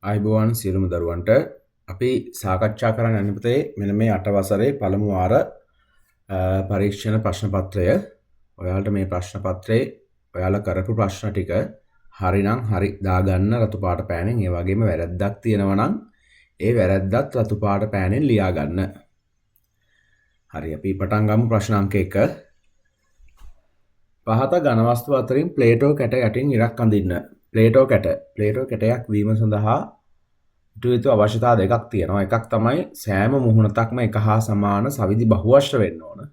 ආයුබෝවන් සියලුම දරුවන්ට අපි සාකච්ඡා කරන්න යන පුතේ මෙන්න මේ 8 වසරේ පළමු වාර පරීක්ෂණ ප්‍රශ්න පත්‍රය. ඔයාලට මේ ප්‍රශ්න පත්‍රේ ඔයාලා කරපු ප්‍රශ්න ටික හරිනම් හරි දාගන්න රතු පාට පෑනෙන්. ඒ වගේම වැරද්දක් තියෙනවා නම් ඒ වැරද්දත් රතු පාට පෑනෙන් ලියා ගන්න. හරි අපි පටන් ගමු ප්‍රශ්න අංක 1. පහත ඝන වස්තු අතරින් ප්ලේටෝ කැට යටින් ඉරක් අඳින්න. ප්ලේටෝ කැටයක් වීම සඳහා ඉතුරු අවශ්‍යතා දෙකක් තියෙනවා. එකක් තමයි සෑම මුහුණතක්ම එක හා සමාන සවිදි බහුවශ්‍ර වෙන්න ඕන.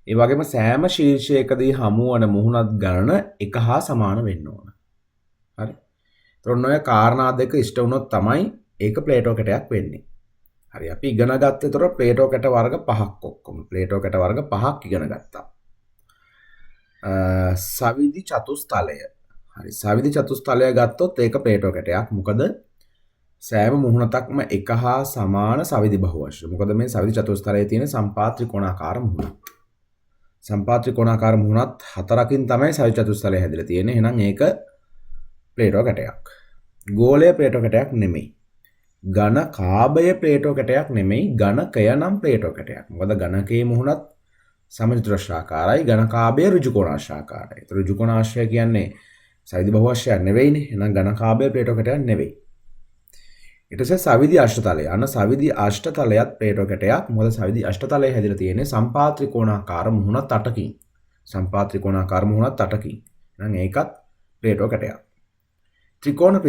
ඒ වගේම සෑම ශීර්ෂයකදී හමු වන මුහුණත් ගණන එක හා සමාන වෙන්න ඕන. හරි. එතකොට ඔය කාරණා දෙක ඉෂ්ට වුණොත් තමයි ඒක ප්ලේටෝ කැටයක් වෙන්නේ. හරි. අපි ඉගෙන ගත්තේ ඒතර ප්ලේටෝ කැට වර්ග 5ක් ඔක්කොම. ප්ලේටෝ කැට වර්ග 5ක් ඉගෙන ගත්තා. සවිදි චතුස්තලය. හරි. සවිදි චතුස්තලය ගත්තොත් ඒක ප්ලේටෝ කැටයක්. මොකද සෑම මුහුණතක්ම එක හා සමාන සවිදි බහුවශ්‍ර. මොකද මේ සවිදි චතුස්තලයේ තියෙන සම්පාත ත්‍රිකෝණාකාර මුහුණත්. සම්පාත ත්‍රිකෝණාකාර මුහුණත් 4කින් තමයි සවිදි චතුස්තලය හැදිලා තියෙන්නේ. එහෙනම් ඒක ප්ලේටෝ කැටයක්. ගෝලය ප්ලේටෝ කැටයක් නෙමෙයි. ඝන කාබය ප්ලේටෝ කැටයක් නෙමෙයි. ඝනකය නම් ප්ලේටෝ කැටයක්. මොකද ඝනකයේ මුහුණත් සමචතුරස්‍රාකාරයි. ඝන කාබය ඍජුකෝණාශ්‍රාකාරයි. ඒ ඍජුකෝණාශ්‍රය කියන්නේ සවිදි බහුවශ්‍රයක් නෙවෙයි නේ. එහෙනම් ඝන කාබය ප්ලේටෝ කැටයක් නෙවෙයි. ඊට පස්සේ සවිදි අෂ්ටතලය. අන්න සවිදි අෂ්ටතලයත් ප්ලේටෝ කැටයක්. මොකද සවිදි අෂ්ටතලය හැදිලා තියෙන්නේ සම්පාත ත්‍රිකෝණාකාර මුහුණත් 8කින්. සම්පාත ත්‍රිකෝණාකාර මුහුණත් 8කින්. එහෙනම් ඒකත් ප්ලේටෝ කැටයක්. ත්‍රිකෝණ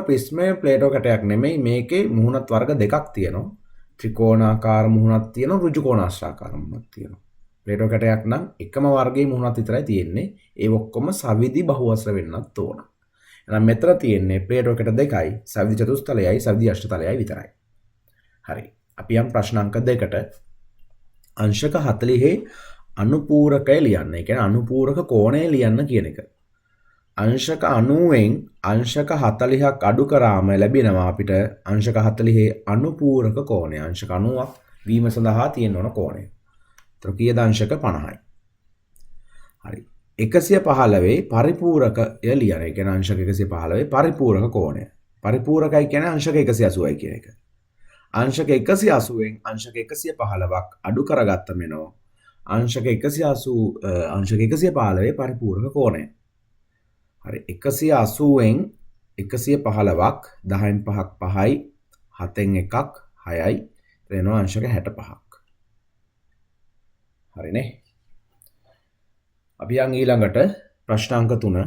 ප්‍රිස්මය ප්ලේටෝ කැටයක් නෙමෙයි. මේකේ මුහුණත් වර්ග දෙකක් තියෙනවා. ත්‍රිකෝණාකාර මුහුණක් තියෙනවා, ඍජුකෝණාශ්‍රාකාර මුහුණක් තියෙනවා. ප්ලේටෝ කැටයක් නම් එකම වර්ගයේ මුහුණක් විතරයි තියෙන්නේ. ඒ ඔක්කොම සවිදි බහුවස්‍ර වෙන්නත් ඕන. එහෙනම් මෙතන තියෙන්නේ ප්ලේටෝ කැට දෙකයි, සවිදි චතුස්තලයයි, සවිදි අෂ්ටතලයයි විතරයි. හරි. අපි යම් ප්‍රශ්න අංක 2කට අංශක 40 අනුපූරකය ලියන්න. ඒ කියන්නේ අනුපූරක කෝණය ලියන්න කියන එක. අංශක 90න් අංශක 40ක් අඩු කරාම ලැබෙනවා අපිට අංශක 40 අනුපූරක කෝණය. අංශක 90ක් වීම සඳහා තියෙන ඕන කෝණය. ඒතර කීයද අංශක 50යි. හරි. 115 පරිපූරකය ලියන. ඒ කියන්නේ අංශක 115 පරිපූරක කෝණය. පරිපූරකයි කියන්නේ අංශක 180යි කියන එක. අංශක 180න් අංශක 115ක් අඩු කරගත්තම වෙනවා අංශක 115 පරිපූරක කෝණය. හරි. 180න් 115ක් 10න් 5ක් 5යි 7න් 1ක් 6යි එනවා අංශක 65ක්. හරිනේ. අපි යන් ඊළඟට ප්‍රශ්න අංක 3.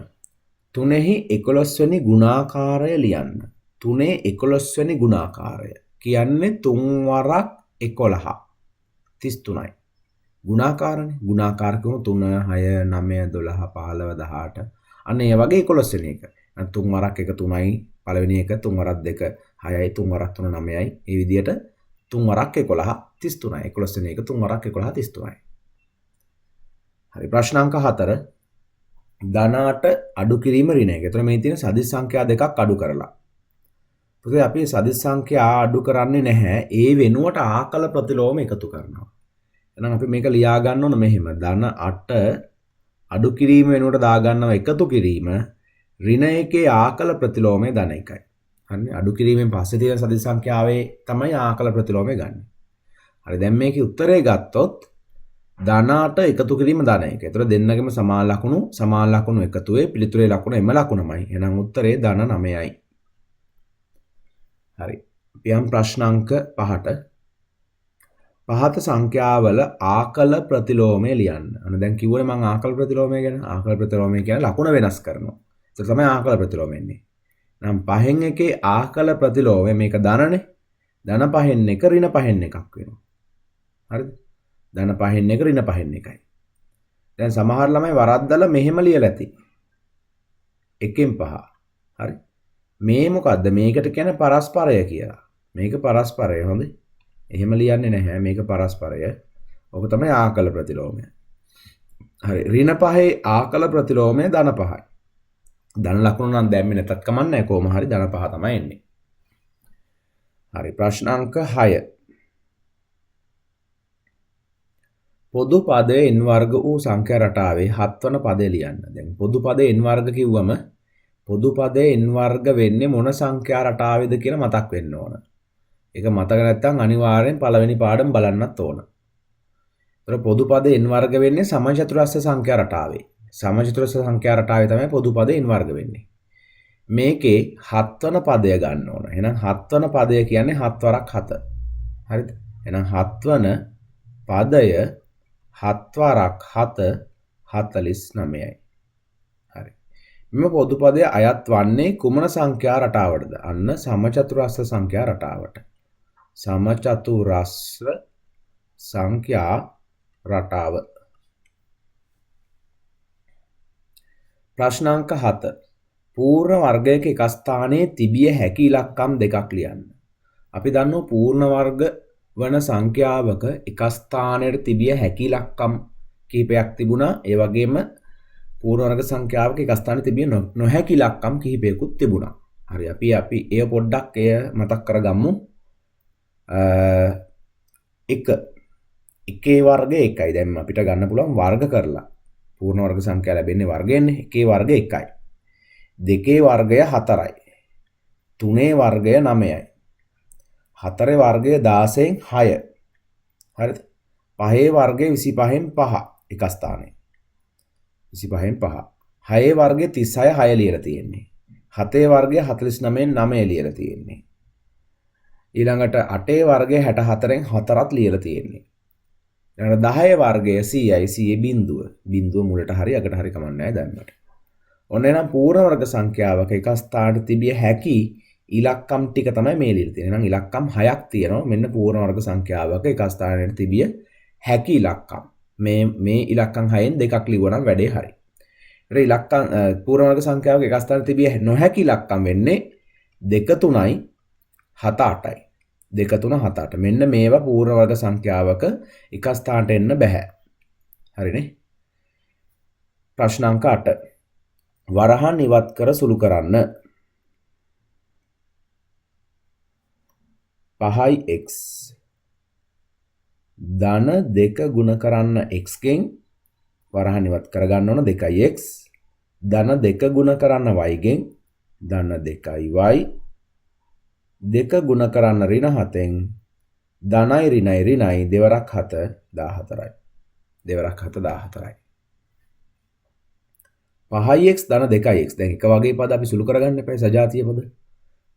3හි 11 වෙනි ගුණාකාරය ලියන්න. 3 11 වෙනි ගුණාකාරය කියන්නේ 3 වරක් 11 33යි. ගුණාකාරනේ. ගුණාකාර කියමු 3 6 9 12 15 18 අන්න ඒ වගේ 11 වෙනි එක. 3 වරක් 1 3යි, පළවෙනි එක 3 වරක් 2 6යි, 3 වරක් 3 9යි. මේ විදිහට 3 වරක් 11 33යි. 11 වෙනි එක 3 වරක් 11 33යි. හරි. ප්‍රශ්න අංක 4. ධන 8 අඩු කිරීම ඍණ 1. එතකොට මේ තියෙන සදිස් සංඛ්‍යා දෙකක් අඩු කරලා. පුතේ අපි සදිස් සංඛ්‍යා අඩු කරන්නේ නැහැ. ඒ වෙනුවට ආකල ප්‍රතිලෝම එකතු කරනවා. එහෙනම් අපි මේක ලියා ගන්න ඕන මෙහෙම. ධන 8 අඩු කිරීම වෙනුවට දා ගන්නව එකතු කිරීම ඍණ 1 ආකල ප්‍රතිලෝමය ධන 1යි. හරිනේ. අඩු කිරීමෙන් පස්සේ තියෙන සදිස් සංඛ්‍යාවේ තමයි ආකල ප්‍රතිලෝමය ගන්න. හරි. දැන් මේකේ උත්තරේ ගත්තොත් ධන 8 එකතු කිරීම ධන 1. ඒතර දෙන්නගෙම සමාන ලකුණු එකතුවේ පිළිතුරේ ලකුණ එම ලකුණමයි. එහෙනම් උත්තරේ ධන 9යි. හරි. අපි යම් ප්‍රශ්න අංක 5ට පහත සංඛ්‍යාවල ආකල ප්‍රතිලෝමය ලියන්න. අන්න දැන් කිව්වනේ මම ආකල ප්‍රතිලෝමය ගැන. ආකල ප්‍රතිලෝමය කියන්නේ ලකුණ වෙනස් කරනවා. ඒක තමයි ආකල ප්‍රතිලෝමය වෙන්නේ. නම් 5න් එකේ ආකල ප්‍රතිලෝමය මේක ධනනේ. ධන 5න් එක ඍණ 5න් එකක් වෙනවා. හරිද? ධන 5න් එක ඍණ 5න් එකයි. දැන් සමහර ළමයි වරද්දලා මෙහෙම ලියලා ඇති. 1න් 5. හරි. මේ මොකද්ද? මේකට කියන්නේ පරස්පරය කියලා. මේක පරස්පරය හොඳයි. එහෙම ලියන්නේ නැහැ. මේක පරස්පරය. ඔක තමයි ආකල ප්‍රතිලෝමය. හරි. ඍණ 5 ආකල ප්‍රතිලෝමය ධන 5යි. ධන ලකුණු නම් දැම්මේ නැතත් කමක් නැහැ. කොහොම හරි ධන 5 තමයි එන්නේ. හරි. ප්‍රශ්න අංක 6. පොදු පදයේ n වර්ග වූ සංඛ්‍යා රටාවේ 7 වන පදය ලියන්න. දැන් පොදු පදයේ n වර්ග කිව්වම පොදු පදයේ n වර්ග වෙන්නේ මොන සංඛ්‍යා රටාවේද කියලා මතක් වෙන්න ඕන. ඒක මතක නැත්නම් අනිවාර්යෙන් පළවෙනි පාඩම බලන්නත් ඕන. ඒතර පොදු පදයේ n වර්ග වෙන්නේ සමචතුරස්‍ර සංඛ්‍යා රටාවේ. සමචතුරස්‍ර සංඛ්‍යා රටාවේ තමයි පොදු පදයේ n වර්ග වෙන්නේ. මේකේ 7 වන පදය ගන්න ඕන. එහෙනම් 7 වන පදය කියන්නේ 7 වරක් 7. හරිද? එහෙනම් 7 වන පදය 7 වරක් 7 49යි. හරි. මෙම පොදු පදය අයත් වන්නේ කුමන සංඛ්‍යා රටාවටද? අන්න සමචතුරස්‍ර සංඛ්‍යා රටාවට. සමචතුරස්‍ර සංඛ්‍යා රටාව. ප්‍රශ්නාංක 7. පූර්ණ වර්ගයක එක ස්ථානයේ තිබිය හැකි ඉලක්කම් දෙකක් ලියන්න. අපි දන්නවා පූර්ණ වර්ග වන සංඛ්‍යාවක එක ස්ථානයට තිබිය හැකි ඉලක්කම් කිහිපයක් තිබුණා. ඒ වගේම පූර්ණ වර්ග සංඛ්‍යාවක එක ස්ථානයේ තිබිය නොහැකි ඉලක්කම් කිහිපයකුත් තිබුණා. හරි අපි එය පොඩ්ඩක් මතක් කරගමු. එකේ වර්ගය 1යි. දැන් අපිට ගන්න පුළුවන් වර්ග කරලා. පූර්ණ වර්ග සංඛ්‍යා ලැබෙන්නේ වර්ගයෙන්නේ. එකේ වර්ගය 1යි. දෙකේ වර්ගය 4යි. තුනේ වර්ගය 9යි. හතරේ වර්ගය 16න් 6. හරිද? පහේ වර්ගය 25න් 5 එක ස්ථානයේ. 25න් 5. හයේ වර්ගය 36 6 ලියලා තියෙන්නේ. හතේ වර්ගය 49න් 9 ලියලා තියෙන්නේ. ඊළඟට 8 වර්ගය 64න් 4ත් ලියලා තියෙන්නේ. ඊළඟට 10 වර්ගය 100යි 100 බිඳුව. බිඳුව මුලට හරි අගට හරි කමන්නේ නැහැ දැන්නට. ඔන්න එනම් පූර්ණ වර්ග සංඛ්‍යාවක එක ස්ථානට තිබිය හැකි ඉලක්කම් ටික තමයි මේ ලියලා තියෙන්නේ. එහෙනම් ඉලක්කම් 6ක් තියෙනවා. මෙන්න පූර්ණ වර්ග සංඛ්‍යාවක එක ස්ථානයට තිබිය හැකි ඉලක්කම්. මේ ඉලක්කම් 6න් දෙකක් ලිව්වනම් වැඩේ හරි. ඊට ඉලක්කම් පූර්ණ වර්ග සංඛ්‍යාවක එක ස්ථානයට තිබිය නොහැකි ඉලක්කම් වෙන්නේ 2 3යි 7 8යි. 2 3 7 8. මෙන්න මේවා පූර්ණ වර්ග සංඛ්‍යාවක එක ස්ථානට එන්න බෑ. හරිනේ? ප්‍රශ්නාංක 8. වරහන් ඉවත් කර සුළු කරන්න. 5x ධන 2 ගුණ කරන්න x ගෙන් වරහන් ඉවත් කරගන්න ඕන 2x ධන 2 ගුණ කරන්න y ගෙන් ධන 2y 2 ගුණ කරන්න ඍණ 7න් ධනයි ඍණයි දෙවරක් 7 14යි. දෙවරක් 7 14යි. 5x ධන 2x දැන් එක වගේ පද අපි සුළු කරගන්න එපා සජාතිය පද.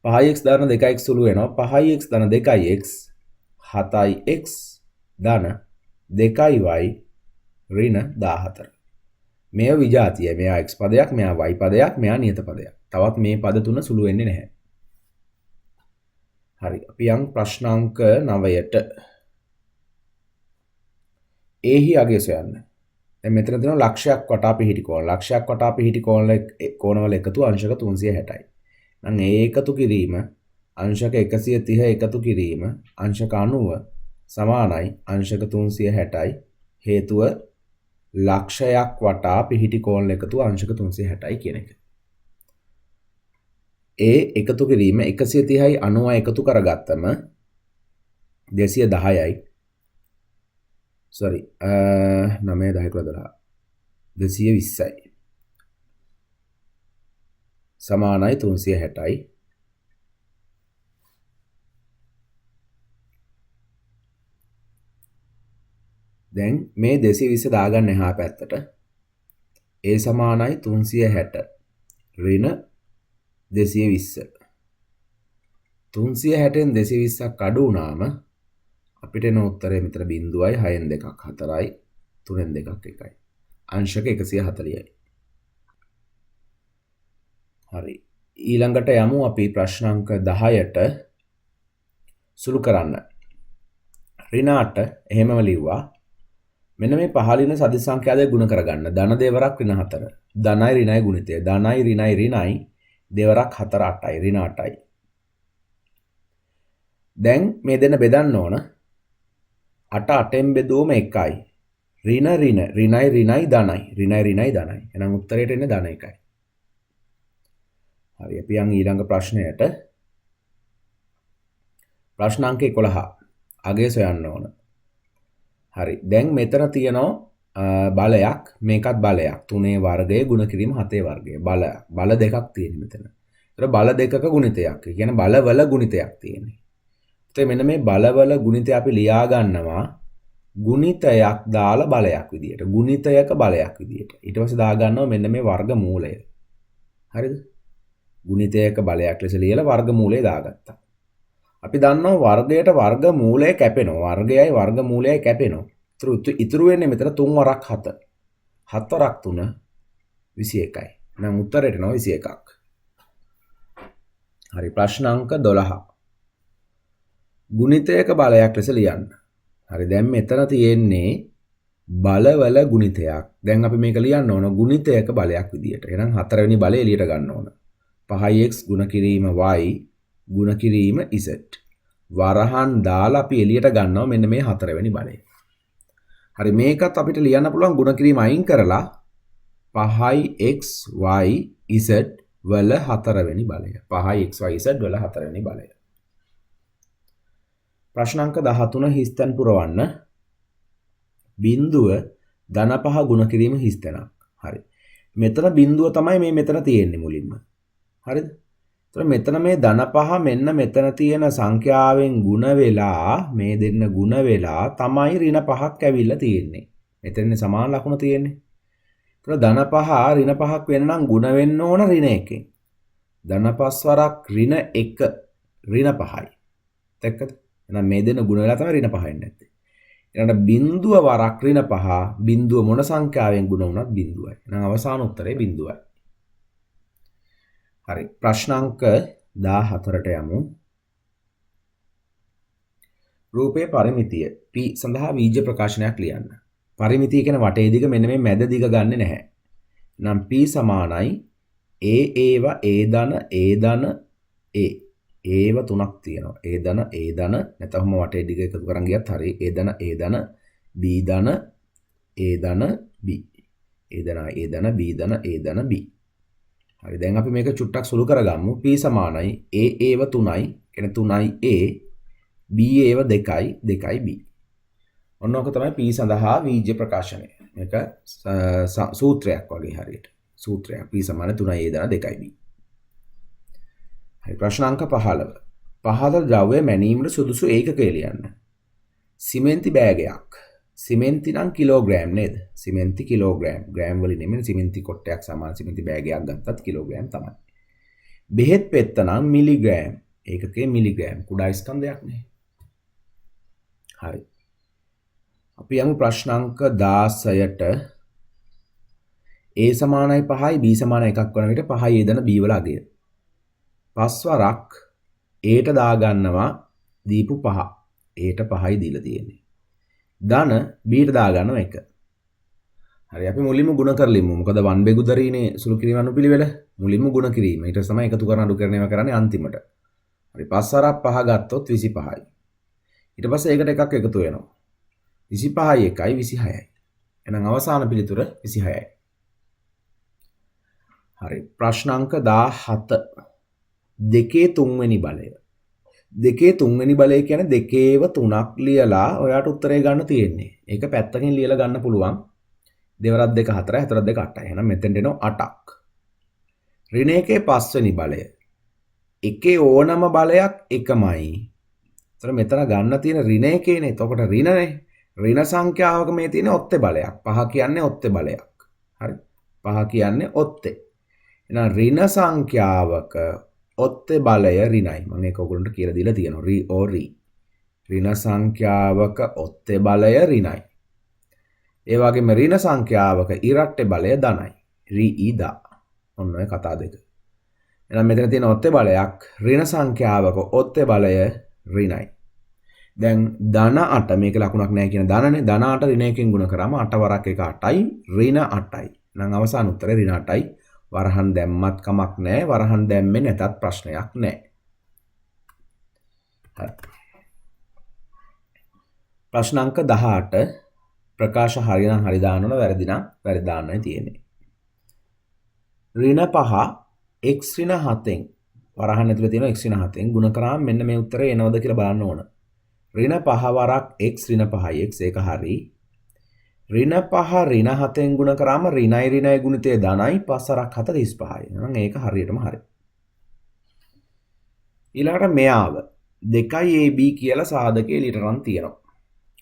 5x ධන 2x සුළු වෙනවා 5x ධන 2x 7x ධන 2y ඍණ 14. මේ විජාතිය. මෙයා x පදයක්, මෙයා y පදයක්, මෙයා නියත පදයක්. තවත් මේ පද තුන සුළු වෙන්නේ නැහැ. හරි. අපි යන් ප්‍රශ්නාංක 9ට. එහි අගය සොයන්න. දැන් මෙතන දෙනවා ලක්ෂයක් වටා පිහිටි කෝණ. ලක්ෂයක් වටා පිහිටි කෝණවල එකතු අංශක 360යි. නම් ඒ එකතු කිරීම අංශක 130 එකතු කිරීම අංශක 90 සමානයි අංශක 360යි. හේතුව ලක්ෂයක් වටා පිහිටි කෝණ එකතු අංශක 360යි කියන එක. ඒ එකතු කිරීම 130යි 90යි එකතු කරගත්තම 210යි. sorry 9 10 12 220යි. සමානයි 360යි. දැන් මේ 220 දාගන්න එහා පැත්තට. ඒ සමානයි 360 ඍණ 220. 360න් 220ක් අඩු වුණාම අපිට එන උත්තරය මෙතන බිඳුවයි 6න් 2ක් 4යි 3න් 2ක් 1යි. අංශක 140යි. හරි. ඊළඟට යමු අපි ප්‍රශ්නාංක 10ට සුළු කරන්න. ඍණ 8 එහෙමම ලිව්වා. මෙන්න මේ පහළින සදිස් සංඛ්‍යා දෙක ගුණ කරගන්න. ධන දෙවරක් ඍණ 4. ධනයි ඍණයි ගුණිතය. ධනයි ඍණයි දෙවරක් 4 8යි ඍණ 8යි. දැන් මේ දෙන්න බෙදන්න ඕන. 8 8ෙන් බෙදුවම 1යි. ඍණ ඍණයි ධනයි. ඍණයි ධනයි. එහෙනම් උත්තරයට එන්නේ ධන 1යි. හරි අපි යන් ඊළඟ ප්‍රශ්නයට. ප්‍රශ්නාංක 11 අගය සොයන්න ඕන. හරි දැන් මෙතන තියෙනවා බලයක් මේකත් බලයක් 3 වර්ගය ගුණ කිරීම 7 වර්ගය බල දෙකක් තියෙන මෙතන. ඒතර බල දෙකක ගුණිතයක්. ඒ කියන්නේ බලවල ගුණිතයක් තියෙන්නේ. එතකොට මෙන්න මේ බලවල ගුණිතය අපි ලියා ගන්නවා ගුණිතයක් දාලා බලයක් විදියට. ගුණිතයක බලයක් විදියට. ඊට පස්සේ දා ගන්නවා මෙන්න මේ වර්ගමූලය. හරිද? ගුණිතයක බලයක් ලෙස ලියලා වර්ගමූලය දාගත්තා. අපි දන්නවා වර්ගයට වර්ගමූලය කැපෙනවා. වර්ගයයි වර්ගමූලයයි කැපෙනවා. ඉතුරු වෙන්නේ මෙතන 3 වරක් 7. 7 වරක් 3 21යි. එහෙනම් උත්තරයට එනවා 21ක්. හරි ප්‍රශ්න අංක 12. ගුණිතයක බලයක් ලෙස ලියන්න. හරි දැන් මෙතන තියෙන්නේ බලවල ගුණිතයක්. දැන් අපි මේක ලියන්න ඕන ගුණිතයක බලයක් විදියට. එහෙනම් 4 වෙනි බලය එළියට ගන්න ඕන. 5x ගුණ කිරීම y ගුණ කිරීම z. වරහන් දාලා අපි එළියට ගන්නවා මෙන්න මේ 4 වෙනි බලය. හරි මේකත් අපිට ලියන්න පුළුවන් ගුණ කිරීම අයින් කරලා 5x y z වල 4 වෙනි බලය. 5x y z වල 4 වෙනි බලය. ප්‍රශ්න අංක 13 හිස්තැන් පුරවන්න. බිඳුව ධන 5 ගුණ කිරීම හිස්තැනක්. හරි. මෙතන බිඳුව තමයි මේ මෙතන තියෙන්නේ මුලින්ම. හරිද? එතකොට මෙතන මේ ධන 5 මෙන්න මෙතන තියෙන සංඛ්‍යාවෙන් ගුණ වෙලා මේ දෙන්න ගුණ වෙලා තමයි ඍණ 5ක් ඇවිල්ලා තියෙන්නේ. මෙතනනේ සමාන ලකුණ තියෙන්නේ. එතකොට ධන 5 ඍණ 5ක් වෙන්න නම් ගුණ වෙන්න ඕන ඍණ 1කින්. ධන 5 වරක් ඍණ 1 ඍණ 5යි. දැක්කද? එහෙනම් මේ දෙන්න ගුණ වෙලා තමයි ඍණ 5 එන්නේ නැත්තේ. ඊළඟට බිඳුව වරක් ඍණ 5 බිඳුව මොන සංඛ්‍යාවෙන් ගුණ වුණත් බිඳුවයි. එහෙනම් අවසාන උත්තරේ බිඳුවයි. හරි ප්‍රශ්න අංක 14ට යමු. රූපයේ පරිමිතිය p සඳහා බීජ ප්‍රකාශනයක් ලියන්න. පරිමිතිය කියන වටේ දිග මෙන්න මේ මැද දිග ගන්නෙ නැහැ. නම් p සමානයි a ඒව a ධන a ධන a ඒව තුනක් තියෙනවා. a ධන a ධන නැත්නම් වටේ දිග එකතු කරන් ගියත් හරි a ධන a ධන b ධන a ධන b a ධන a ධන b ධන a ධන b. හරි දැන් අපි මේක චුට්ටක් සුළු කරගමු. p සමානයි a ඒව 3යි කියන්නේ 3යි a b ඒව 2යි 2යි b. ඔන්න ඔක තමයි p සඳහා බීජ ප්‍රකාශනය. මේක සූත්‍රයක් වගේ හරියට. සූත්‍රයක් p සමාන 3යි a ධන 2යි b. හරි ප්‍රශ්න අංක 15. පහත ද්‍රව්‍ය මැනීමට සුදුසු ඒකකය ලියන්න. සිමෙන්ති බෑගයක්. සිමෙන්ති නම් කිලෝග්‍රෑම් නේද? සිමෙන්ති කිලෝග්‍රෑම්. ග්‍රෑම් වලින් නෙමෙයි සිමෙන්ති කොටයක් සමාන සිමෙන්ති බෑගයක් ගත්තත් කිලෝග්‍රෑම් තමයි. බෙහෙත් පෙත්ත නම් මිලිග්‍රෑම්. ඒකකයේ මිලිග්‍රෑම්. කුඩා ස්කන්ධයක් නේ. හරි. අපි යමු ප්‍රශ්න අංක 16ට. a සමානයි 5යි b සමානයි 1ක් වන විට 5යි a ධන b වල අගය. පස්වරක් aට දා ගන්නවා දීපු 5. aට 5යි දීලා තියෙන්නේ. ධන bට දා ගන්නවා 1. හරි අපි මුලින්ම ගුණ කරලිමු. මොකද වන් බෙගුදරීනේ සුළු කිරීම අනුපිළිවෙල. මුලින්ම ගුණ කිරීම. ඊට තමයි එකතු කරන අඩු කරන ඒවා කරන්නේ අන්තිමට. හරි 5 වරක් 5 ගත්තොත් 25යි. ඊට පස්සේ ඒකට එකක් එකතු වෙනවා. 25යි 1යි 26යි. එහෙනම් අවසාන පිළිතුර 26යි. හරි ප්‍රශ්න අංක 17. දෙකේ තුන්වෙනි බලය. දෙකේ තුන්වෙනි බලය කියන්නේ දෙකේව තුනක් ලියලා ඔයාට උත්තරේ ගන්න තියෙන්නේ. ඒක පැත්තකින් ලියලා ගන්න පුළුවන්. දෙවරක් 2 4යි හතරක් 2 8යි. එහෙනම් මෙතෙන්ට එනවා 8ක්. ඍණ එකේ පස්වෙනි බලය. එකේ ඕනම බලයක් එකමයි. ඒතර මෙතන ගන්න තියෙන ඍණ එකේනේ. එතකොට ඍණනේ. ඍණ සංඛ්‍යාවක මේ තියෙන ඔත්තේ බලයක්. 5 කියන්නේ ඔත්තේ බලයක්. හරි. 5 කියන්නේ ඔත්තේ. එහෙනම් ඍණ සංඛ්‍යාවක ඔත්තේ බලය ඍණයි. මම ඒක ඔයගොල්ලන්ට කියලා දීලා තියෙනවා. රි ඕ රි. ඍණ සංඛ්‍යාවක ඔත්තේ බලය ඍණයි. ඒ වගේම ඍණ සංඛ්‍යාවක ඉරට්ටේ බලය ධනයි. රි ඊ දා. ඔන්න ඔය කතා දෙක. එහෙනම් මෙතන තියෙන ඔත්තේ බලයක් ඍණ සංඛ්‍යාවක ඔත්තේ බලය ඍණයි. දැන් ධන 8 මේක ලකුණක් නැහැ කියන ධනනේ. ධන 8 ඍණ එකෙන් ගුණ කරාම 8 වරක් 1 8යි ඍණ 8යි. එහෙනම් අවසාන උත්තරේ ඍණ 8යි. වරහන් දැම්මත් කමක් නැහැ. වරහන් දැම්මේ නැතත් ප්‍රශ්නයක් නැහැ. හරි. ප්‍රශ්න අංක 18 ප්‍රකාශ හරිනම් හරි දාන්න ඕන වැරදි නම් වැරදි දාන්නයි තියෙන්නේ. ඍණ 5 x ඍණ 7න් වරහන් ඇතුලේ තියෙන x ඍණ 7න් ගුණ කරාම මෙන්න මේ උත්තරේ එනවද කියලා බලන්න ඕන. ඍණ 5 වරක් x ඍණ 5යි x ඒක හරි. ඍණ 5 ඍණ 7න් ගුණ කරාම ඍණයි ඍණයි ගුණිතය ධනයි 5 45යි. එහෙනම් ඒක හරියටම හරි. ඊළඟට මෙයාව 2AB කියලා සාධකය එළියට අරන් තියෙනවා.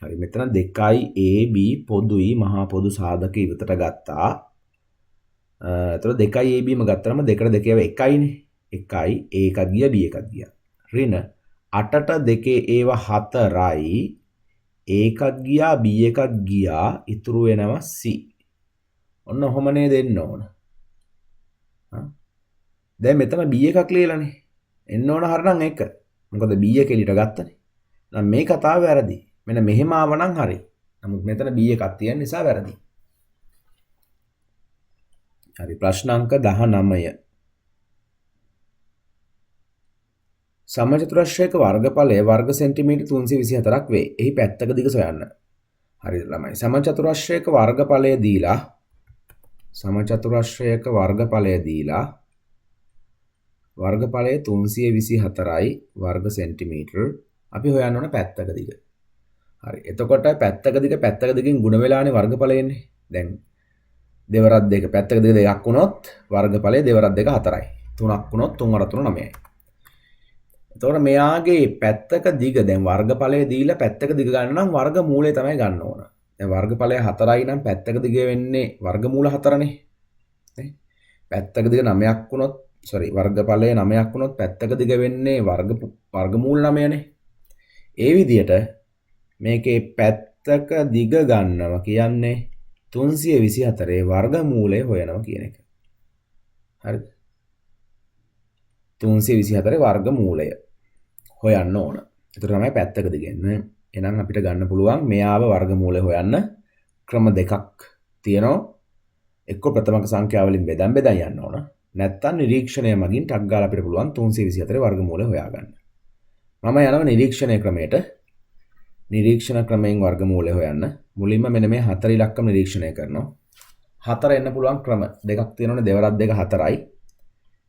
හරි මෙතන 2AB පොදුයි මහා පොදු සාධක ඉවතට ගත්තා. එතකොට 2ABම ගත්තාම 2ට 2 එකයිනේ. 1යි A එකක් ගියා B එකක් ගියා. ඍණ 8ට 2 ඒව 4යි A එකක් ගියා B එකක් ගියා ඉතුරු වෙනවා C. ඔන්න ඔහොමනේ දෙන්න ඕන. දැන් මෙතන B එකක් ලියලානේ. එන්න ඕන හරනම් 1. මොකද B එක එළියට ගත්තනේ. නම් මේ කතාව වැරදි. මෙන්න මෙහෙම ආවනම් හරි. නමුත් මෙතන B එකක් තියෙන නිසා වැරදි. හරි ප්‍රශ්න අංක 19. සමචතුරස්‍රයක වර්ගඵලය වර්ග සෙන්ටිමීටර් 324ක් වේ. එහි පැත්තක දිග සොයන්න. හරිද ළමයි? සමචතුරස්‍රයක වර්ගඵලය දීලා වර්ගඵලය 324යි වර්ග සෙන්ටිමීටර්. අපි හොයන්න ඕන පැත්තක දිග. හරි. එතකොට පැත්තක දිගින් ගුණ වෙලානේ වර්ගඵලය එන්නේ. දැන් දෙවරක් දෙක පැත්තක දිග දෙකක් වුණොත් වර්ගඵලය දෙවරක් දෙක 4යි. 3ක් වුණොත් 3 වරක් 3 9යි. එතකොට මෙයාගේ පැත්තක දිග දැන් වර්ගඵලය දීලා පැත්තක දිග ගන්න නම් වර්ගමූලය තමයි ගන්න ඕන. දැන් වර්ගඵලය 4යි නම් පැත්තක දිග වෙන්නේ වර්ගමූල 4නේ. නේ? පැත්තක දිග 9ක් වුණොත් වර්ගඵලය 9ක් වුණොත් පැත්තක දිග වෙන්නේ වර්ගමූල 9නේ. ඒ විදිහට මේකේ පැත්තක දිග ගන්නවා කියන්නේ 324 වර්ගමූලය හොයනවා කියන එක. හරිද? 324 වර්ගමූලය හොයන්න ඕන. ඒතර තමයි පැත්තක දිග එන්නේ. එහෙනම් අපිට ගන්න පුළුවන් මෙයාව වර්ගමූලය හොයන්න ක්‍රම දෙකක් තියෙනවා. එක්ක ප්‍රථමක සංඛ්‍යාව වලින් බෙදන් යන්න ඕන. නැත්තම් නිරීක්ෂණය මගින් ටක් ගාලා අපිට පුළුවන් 324 වර්ගමූලය හොයාගන්න. මම යනවා නිරීක්ෂණය ක්‍රමයට. නිරීක්ෂණ ක්‍රමයෙන් වර්ගමූලය හොයන්න. මුලින්ම මෙන්න මේ 4 ඉලක්කම නිරීක්ෂණය කරනවා. 4 එන්න පුළුවන් ක්‍රම දෙකක් තියෙනවනේ දෙවරක් දෙක 4යි.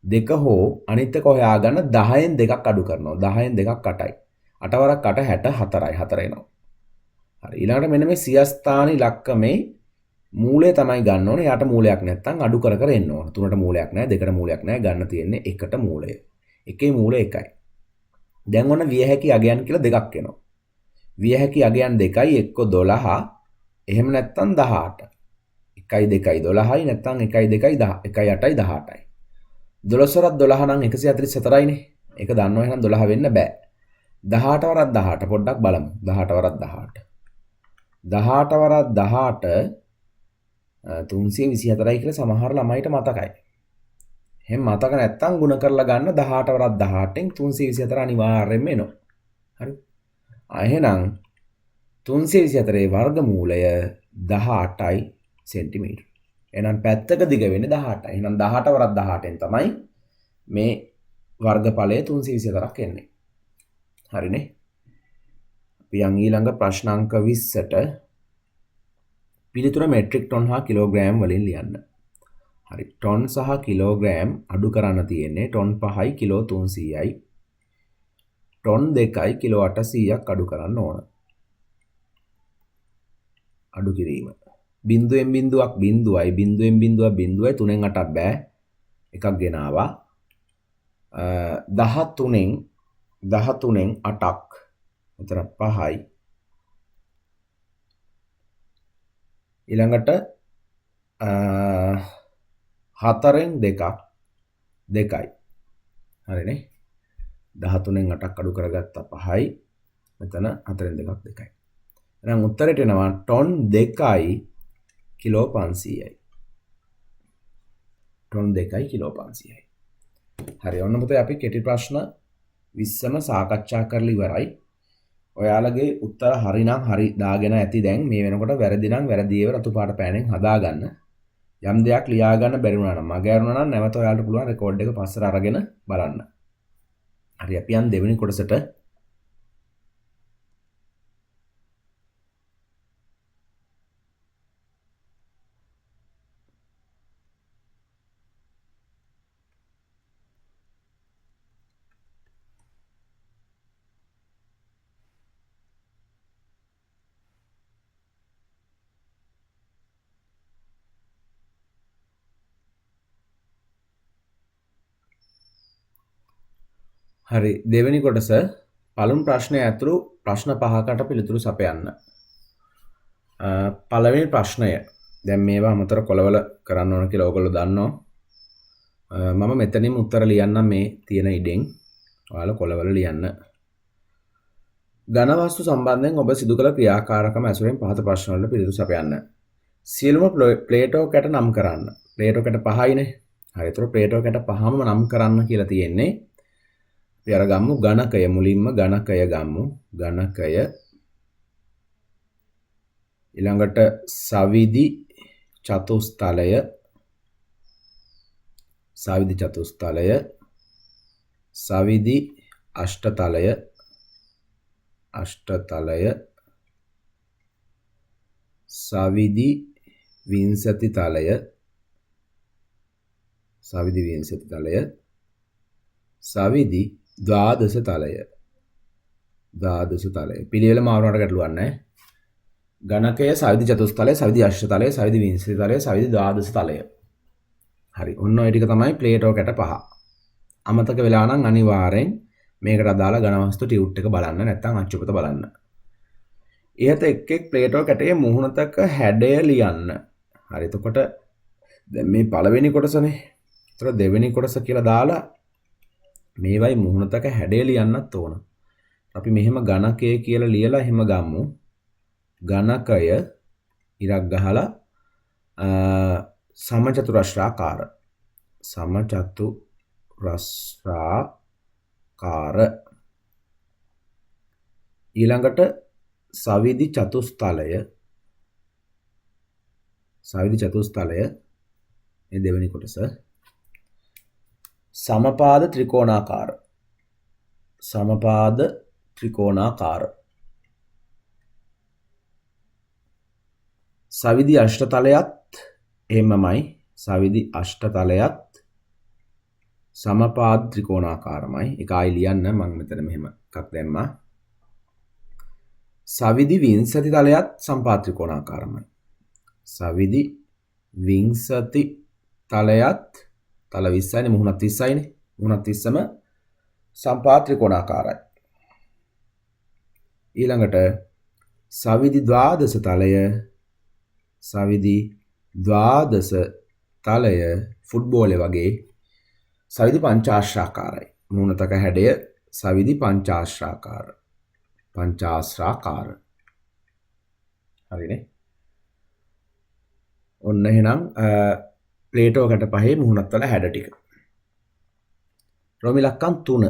දෙක හෝ අනිත් එක හොයාගන්න 10න් දෙකක් අඩු කරනවා. 10න් දෙකක් 8යි. 8 වරක් 8 64යි 4 එනවා. හරි ඊළඟට මෙන්න මේ සියස්ථාන ඉලක්කමේ මූලය තමයි ගන්න ඕනේ. යාට මූලයක් නැත්තම් අඩු කර කර එන්න ඕන. 3ට මූලයක් නැහැ, 2ට මූලයක් නැහැ. ගන්න තියෙන්නේ 1ට මූලය. එකේ මූලය 1යි. දැන් ඔන්න විය හැකි අගයන් කියලා දෙකක් එනවා. විය හැකි අගයන් දෙකයි එක්ක 12 එහෙම නැත්තම් 18. 1යි 2යි 12යි නැත්තම් 1යි 2යි 1යි 8යි 18යි. 12 වරක් 12 නම් 144යිනේ. ඒක දන්නව එහෙනම් 12 වෙන්න බෑ. 18 වරක් 18 පොඩ්ඩක් බලමු. 18 වරක් 18. 18 වරක් 18 324යි කියලා සමහර ළමයිට මතකයි. එහෙනම් මතක නැත්තම් ගුණ කරලා ගන්න 18 වරක් 18න් 324 අනිවාර්යෙන්ම එනවා. හරි. එහෙනම් 324 වර්ගමූලය 18යි සෙන්ටිමීටර්. එහෙනම් පැත්තක දිග වෙන්නේ 18යි. එහෙනම් 18 වරක් 18න් තමයි මේ වර්ගඵලය 324ක් එන්නේ. හරිනේ. අපි යන් ඊළඟ ප්‍රශ්න අංක 20ට පිළිතුර මෙට්‍රික් ටොන් හා කිලෝග්‍රෑම් වලින් ලියන්න. හරි. ටොන් සහ කිලෝග්‍රෑම් අඩු කරන්න තියෙන්නේ ටොන් 5යි කිලෝ 300යි. ටොන් 2යි කිලෝ 800ක් අඩු කරන්න ඕන. අඩු කිරීම. බිංදුවෙන් බිංදුවක් බිංදුවයි බිංදුවෙන් බිංදුවක් බිංදුවයි 3න් 8ක් බෑ. එකක් ගෙනාවා. 13න් 8ක්. එතන 5යි. ඊළඟට 4න් 2ක් 2යි. හරිනේ. 13න් 8ක් අඩු කරගත්තා 5යි. මෙතන 4න් 2ක් 2යි. එහෙනම් උත්තරේට එනවා ටොන් 2යි කිලෝ 500යි. ටොන් 2යි කිලෝ 500යි. හරි ඔන්න පුතේ අපි කෙටි ප්‍රශ්න 20ම සාකච්ඡා කරලා ඉවරයි. ඔයාලගේ උත්තර හරි නම් හරි දාගෙන ඇති දැන් මේ වෙනකොට වැරදි නම් වැරදි ඒවා රතු පාට පෑනෙන් හදාගන්න. යම් දෙයක් ලියා ගන්න බැරි වුණා නම් මගේ අරුණා නම් නැවත ඔයාලට පුළුවන් රෙකෝඩ් එක පස්සට අරගෙන බලන්න. හරි අපි යන් දෙවෙනි කොටසට. හරි දෙවෙනි කොටස පළමු ප්‍රශ්නය ඇතුළු ප්‍රශ්න 5කට පිළිතුරු සපයන්න. පළවෙනි ප්‍රශ්නය දැන් මේවා අමතර කොළවල කරන්න ඕන කියලා ඔයගොල්ලෝ දන්නවා. මම මෙතනින් උත්තර ලියන්නම් මේ තියෙන ඉඩෙන්. ඔයාලා කොළවල ලියන්න. ඝන වස්තු සම්බන්ධයෙන් ඔබ සිදු කළ ක්‍රියාකාරකම ඇසුරෙන් පහත ප්‍රශ්න වලට පිළිතුරු සපයන්න. සියලුම ප්ලේටෝ කැට නම් කරන්න. ප්ලේටෝ කැට 5යිනේ. හරි. ඒතර ප්ලේටෝ කැට 5ම නම් කරන්න කියලා තියෙන්නේ. අපි අර ගමු ඝනකය මුලින්ම ඝනකය ගමු. ඝනකය ඊළඟට සවිදි චතුස්තලය සවිදි අෂ්ටතලය සවිදි විංශති තලය සවිදි ද්වාදස තලය පිළිවෙල මාරුණාට ගැටලුවක් නැහැ. ඝනකය සවිදි චතුස්තලය සවිදි අෂ්ටතලය සවිදි විංශති තලය සවිදි ද්වාදස තලය. හරි ඔන්න ඔය ටික තමයි ප්ලේටෝ කැට 5. අමතක වෙලා නම් අනිවාර්යෙන් මේකට අදාළ ඝන වස්තු ටියුට් එක බලන්න නැත්නම් අච්චුපත බලන්න. ඉහත එක් ප්ලේටෝ කැටයේ මුහුණතක හැඩය ලියන්න. හරි එතකොට දැන් මේ පළවෙනි කොටසනේ. ඒතර දෙවෙනි කොටස කියලා දාලා මේවයි මුහුණතක හැඩය ලියන්නත් ඕන. අපි මෙහෙම ඝනකය කියලා ලියලා එහෙම ගමු. ඝනකය ඉරක් ගහලා සමචතුරස්‍රාකාර ඊළඟට සවිදි චතුස්තලය මේ දෙවෙනි කොටස සමපාද ත්‍රිකෝණාකාර සවිදි අෂ්ටතලයත් එහෙමමයි. සවිදි අෂ්ටතලයත් සමපාද ත්‍රිකෝණාකාරමයි. ඒක ආයි ලියන්න මම මෙතන මෙහෙම එකක් දැම්මා. සවිදි විංශති තලයත් සමපාද ත්‍රිකෝණාකාරමයි. සවිදි විංශති තලයත් තල 20යිනේ මුහුණත් 30යිනේ. මුහුණත් 30ම සමපාද ත්‍රිකෝණාකාරයි. ඊළඟට සවිදි ද්වාදස තලය ෆුට්බෝලේ වගේ සවිදි පංචාශ්‍රාකාරයි. මුහුණතක හැඩය සවිදි පංචාශ්‍රාකාර. හරිනේ. ඔන්න එහෙනම් ප්ලේටෝ කැට 5 මුහුණත් වල හැඩ ටික. රෝමි ලක්කම් 3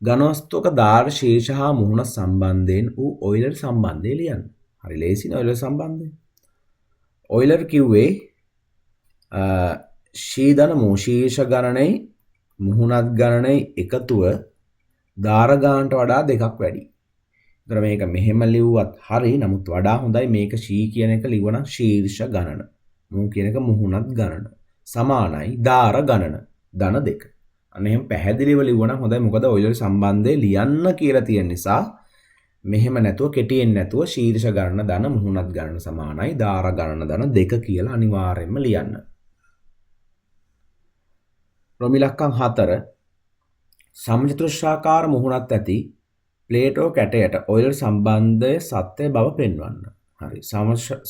ඝන වස්තුවක දාර ශීර්ෂ හා මුහුණ සම්බන්ධයෙන් වූ ඔයිලර් සම්බන්ධය ලියන්න. හරි ලේසිනේ ඔයිලර් සම්බන්ධය. ඔයිලර් කිව්වේ ශීදන ශීර්ෂ ගණනයි මුහුණත් ගණනයි එකතුව දාර ගානට වඩා දෙකක් වැඩි. ඒතර මේක මෙහෙම ලිව්වත් හරි. නමුත් වඩා හොඳයි මේක ශී කියන එක ලිව්වනම් ශීර්ෂ ගණන. මු කියන එක මුහුණත් ගණන. සමානයි දාර ගණන. ධන 2. අන්න එහෙම පැහැදිලිව ලිව්වනම් හොඳයි. මොකද ඔයිලර් සම්බන්ධය ලියන්න කියලා තියෙන නිසා මෙහෙම නැතුව කෙටියෙන් නැතුව ශීර්ෂ ගණන ධන මුහුණත් ගණන සමානයි දාර ගණන ධන 2 කියලා අනිවාර්යයෙන්ම ලියන්න. රෝමි ලක්කම් 4 සමචතුරස්‍රාකාර මුහුණත් ඇති ප්ලේටෝ කැටයට ඔයිලර් සම්බන්ධය සත්‍ය බව පෙන්වන්න. හරි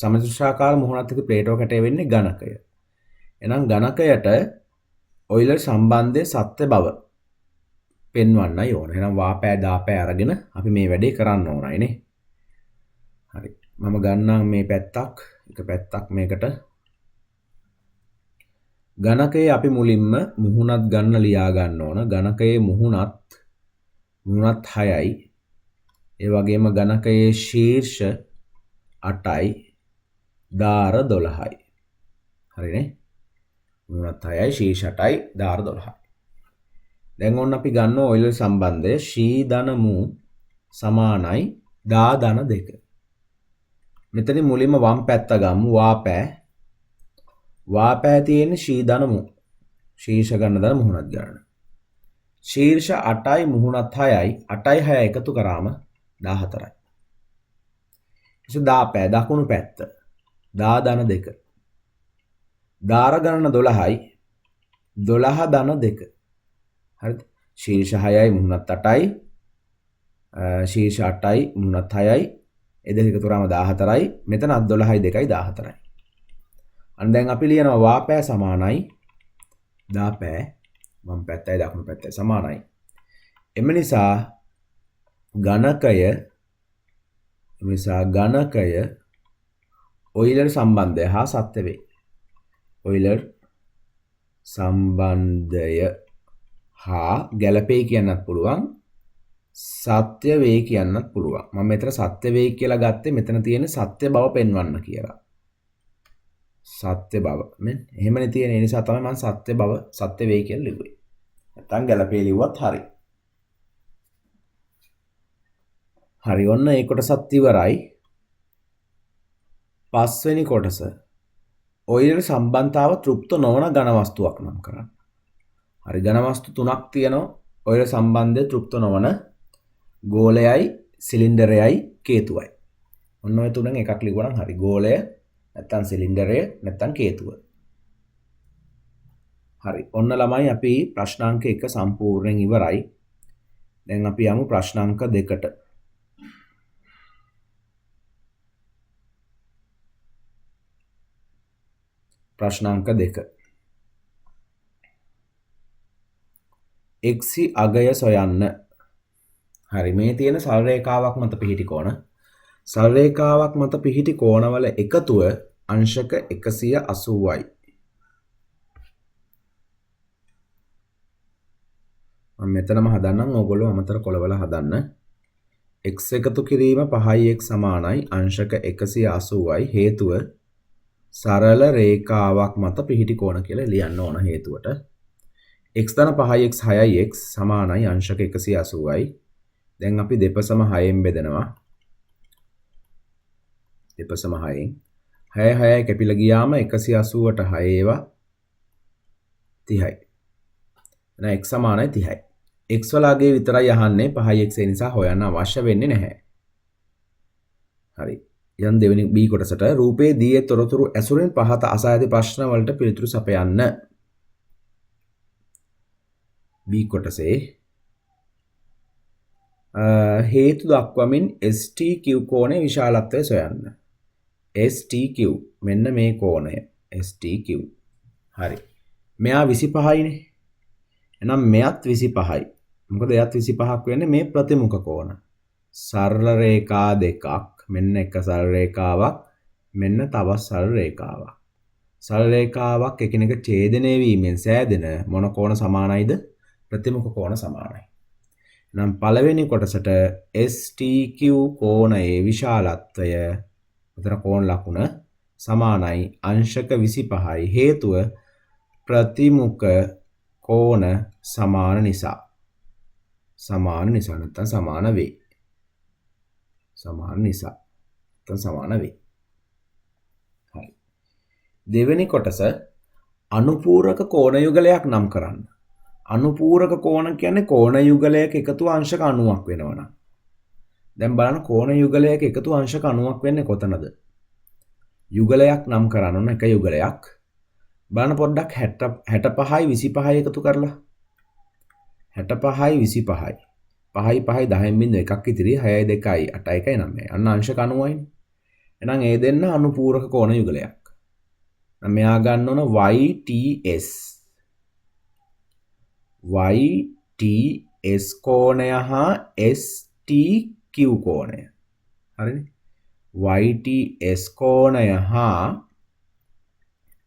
සමචතුරස්‍රාකාර මුහුණත් ඇති ප්ලේටෝ කැටය වෙන්නේ ඝනකය. එහෙනම් ඝනකයට ඔයිලර් සම්බන්ධය සත්‍ය බව පෙන්වන්නයි ඕන. එහෙනම් වාපෑ දාපෑ අරගෙන අපි මේ වැඩේ කරන්න ඕනයිනේ. හරි. මම ගන්නම් මේ පැත්තක්. එක පැත්තක් මේකට. ඝනකයේ අපි මුලින්ම මුහුණත් ගන්න ලියා ගන්න ඕන. ඝනකයේ මුහුණත් 6යි. ඒ වගේම ඝනකයේ ශීර්ෂ 8යි. දාර 12යි. හරිනේ. මුහුණත් 6යි ශීර්ෂ 8යි දාර 12යි. දැන් ඔන්න අපි ගන්න ඔයිලර් සම්බන්ධය ශී ධන මු සමානයි දා ධන 2. මෙතනින් මුලින්ම වම් පැත්ත ගමු වාපෑ. වාපෑ තියෙන්නේ ශී ධන මු. ශීර්ෂ ගන්න ධන මුහුණත් ගන්න. ශීර්ෂ 8යි මුහුණත් 6යි 8යි 6යි එකතු කරාම 14යි. දාපෑ දකුණු පැත්ත දා ධන 2. දාර ගණන 12යි 12 ධන 2. හරිද? ශීර්ෂ 6යි මුහුණත් 8යි. ශීර්ෂ 8යි මුහුණත් 6යි. ඒ දෙක එකතු කරාම 14යි. මෙතන අත් 12යි 2යි 14යි. අන්න දැන් අපි ලියනවා වාපෑ සමානයි දාපෑ වම් පැත්තයි දකුණු පැත්තයි සමානයි. එම නිසා ගණකය ඔයිලර් සම්බන්ධය හා සත්‍ය වේ. ඔයිලර් සම්බන්ධය හා ගැලපෙයි කියන්නත් පුළුවන්. සත්‍ය වේ කියන්නත් පුළුවන්. මම මෙතන සත්‍ය වේ කියලා ගත්තේ මෙතන තියෙන සත්‍ය බව පෙන්වන්න කියලා. සත්‍ය බව. මෙන්න එහෙමනේ තියෙන. ඒ නිසා තමයි මම සත්‍ය වේ කියලා ලිව්වේ. නැත්තම් ගැලපෙයි ලිව්වත් හරි. හරි ඔන්න ඒ කොටසත් ඉවරයි. පස්වෙනි කොටස ඔයිලර් සම්බන්ධතාව තෘප්ත නොවන ඝන වස්තුවක් නම් කරන්න. හරි ඝන වස්තු තුනක් තියෙනවා. ඔයිලර් සම්බන්ධය තෘප්ත නොවන ගෝලයයි සිලින්ඩරයයි කේතුවයි. ඔන්න ඔය තුනෙන් එකක් ලිව්වා නම් හරි. ගෝලය නැත්තම් සිලින්ඩරය නැත්තම් කේතුව. හරි. ඔන්න ළමයි අපි ප්‍රශ්නාංක 1 සම්පූර්ණයෙන් ඉවරයි. දැන් අපි යමු ප්‍රශ්නාංක 2ට. ප්‍රශ්නාංක 2. එක්සි අගය සොයන්න. හරි මේ තියෙන සරල රේඛාවක් මත පිහිටි කෝණ. සරල රේඛාවක් මත පිහිටි කෝණවල එකතුව අංශක 180යි. මම මෙතනම හදන්නම් ඕගොල්ලෝ අමතර කොළවල හදන්න. x එකතු කිරීම 5x සමානයි අංශක 180යි. හේතුව සරල රේඛාවක් මත පිහිටි කෝණ කියලා ලියන්න ඕන හේතුවට. x ධන 5x 6x සමානයි අංශක 180යි. දැන් අපි දෙපසම 6ෙන් බෙදනවා. දෙපසම 6ෙන් 6 6 කැපිලා ගියාම 180ට 6 ඒවා 30යි. එහෙනම් x සමානයි 30යි. x වලගේ විතරයි අහන්නේ 5x ඒ නිසා හොයන්න අවශ්‍ය වෙන්නේ නැහැ. හරි. යන් දෙවෙනි b කොටසට රූපේ දී තොරතුරු ඇසුරෙන් පහත අසා ඇති ප්‍රශ්න වලට පිළිතුරු සපයන්න. b කොටසේ හේතු දක්වමින් STQ කෝණයේ විශාලත්වය සොයන්න. STQ මෙන්න මේ කෝණය STQ. හරි. මෙයා 25යිනේ. එහෙනම් මෙයත් 25යි. මොකද එයත් 25ක් වෙන්නේ මේ ප්‍රතිමුඛ කෝණ. සරල රේඛා දෙකක් මෙන්න එක සරල රේඛාවක් මෙන්න තවත් සරල රේඛාවක්. සරල රේඛාවක් එකිනෙක ඡේදනය වීමෙන් සෑදෙන මොන කෝණ සමානයිද? ප්‍රතිමුඛ කෝණ සමානයි. නම් පළවෙනි කොටසට STQ කෝණයේ විශාලත්වය උතර කෝණ ලකුණ සමානයි අංශක 25යි. හේතුව ප්‍රතිමුඛ කෝණ සමාන නිසා. සමාන නිසා නැත්නම් සමාන වේ. සමාන නිසා නැත්නම් සමාන වේ. හරි. දෙවෙනි කොටස අනුපූරක කෝණ යුගලයක් නම් කරන්න. අනුපූරක කෝණ කියන්නේ කෝණ යුගලයක එකතු අංශක 90ක් වෙනවනම්. දැන් බලන්න කෝණ යුගලයක එකතු අංශක 90ක් වෙන්නේ කොතනද? යුගලයක් නම් කරන්න ඕන එක යුගලයක්. බලන්න පොඩ්ඩක් 65යි 25යි එකතු කරලා. 65යි 25යි. 5යි 5යි 10න් බින්දුව එකක් ඉතිරි 6යි 2යි 8යි 1යි 9යි. අන්න අංශක 90යිනේ. එහෙනම් ඒ දෙන්න අනුපූරක කෝණ යුගලයක්. නම් මෙයා ගන්න ඕන YTS. YTS කෝණය හා STQ කෝණය. හරිනේ. YTS කෝණය හා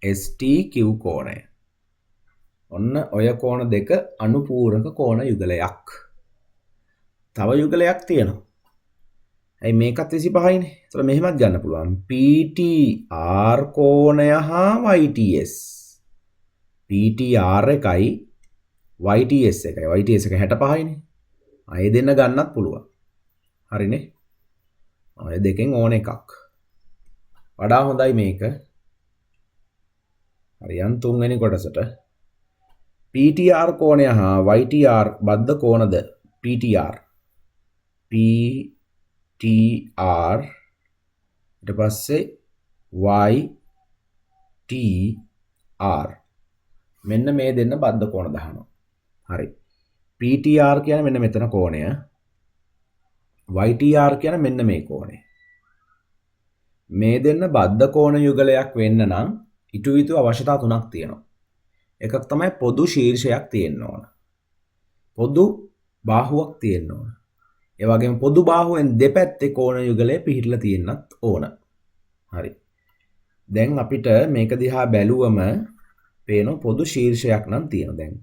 STQ කෝණය. ඔන්න ඔය කෝණ දෙක අනුපූරක කෝණ යුගලයක්. තව යුගලයක් තියෙනවා. ඇයි මේකත් 25යිනේ. ඒතර මෙහෙමත් ගන්න පුළුවන්. PTR කෝණය හා YTS. PTR එකයි YTS එකයි. YTS එක 65යිනේ. අය දෙන්න ගන්නත් පුළුවන්. හරිනේ. ඔය දෙකෙන් ඕන එකක්. වඩා හොඳයි මේක. හරියන් තුන්වෙනි කොටසට PTR කෝණය හා YTR බද්ධ කෝණද PTR PTR ඊට පස්සේ YTR මෙන්න මේ දෙන්න බද්ධ කෝණ දානවා. හරි. PTR කියන්නේ මෙන්න මෙතන කෝණය. YTR කියන්නේ මෙන්න මේ කෝණය. මේ දෙන්න බද්ධ කෝණ යුගලයක් වෙන්න නම් ඉටු අවශ්‍යතා තුනක් තියෙනවා. එකක් තමයි පොදු ශීර්ෂයක් තියෙන්න ඕන. පොදු බාහුවක් තියෙන්න ඕන. ඒ වගේම පොදු බාහුවෙන් දෙපැත්තේ කෝණ යුගලය පිහිටලා තියෙන්නත් ඕන. හරි. දැන් අපිට මේක දිහා බැලුවම පේන පොදු ශීර්ෂයක් නම් තියෙනවා. දැන්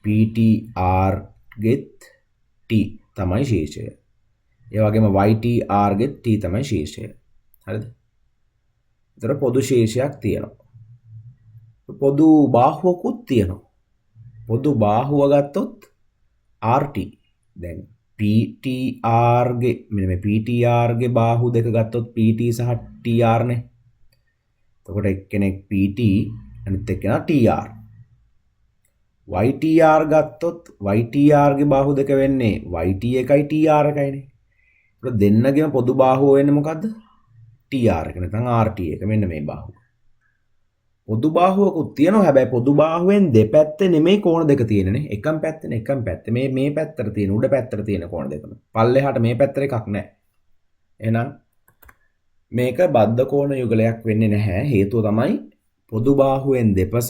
PTR ගෙත් T තමයි ශීර්ෂය. ඒ වගේම YTR ගෙත් T තමයි ශීර්ෂය. හරිද? ඒතර පොදු ශීර්ෂයක් තියෙනවා. පොදු බාහුවකුත් තියෙනවා. පොදු බාහුව ගත්තොත් RT. දැන් PTR ගේ මෙන්න මේ PTR ගේ බාහුව දෙක ගත්තොත් PT සහ TR නේ. එතකොට එක්කෙනෙක් PT අනිත් එක්කෙනා TR. YTR ගත්තොත් YTR ගේ බාහුව දෙක වෙන්නේ YT එකයි TR එකයිනේ. ඒක දෙන්නගේම පොදු බාහුව වෙන්නේ මොකද්ද? TR එක නැත්නම් RT එක. මෙන්න මේ බාහුව. පොදු බාහුවකුත් තියෙනවා. හැබැයි පොදු බාහුවෙන් දෙපැත්තේ නෙමෙයි කෝණ දෙක තියෙන්නේ. එකම පැත්තේ එකම පැත්තේ. මේ පැත්තට තියෙන උඩ පැත්තට තියෙන කෝණ දෙකම. පල්ලෙහාට මේ පැත්තට එකක් නැහැ. එහෙනම් මේක බද්ධ කෝණ යුගලයක් වෙන්නේ නැහැ. හේතුව තමයි පොදු බාහුවෙන් දෙපස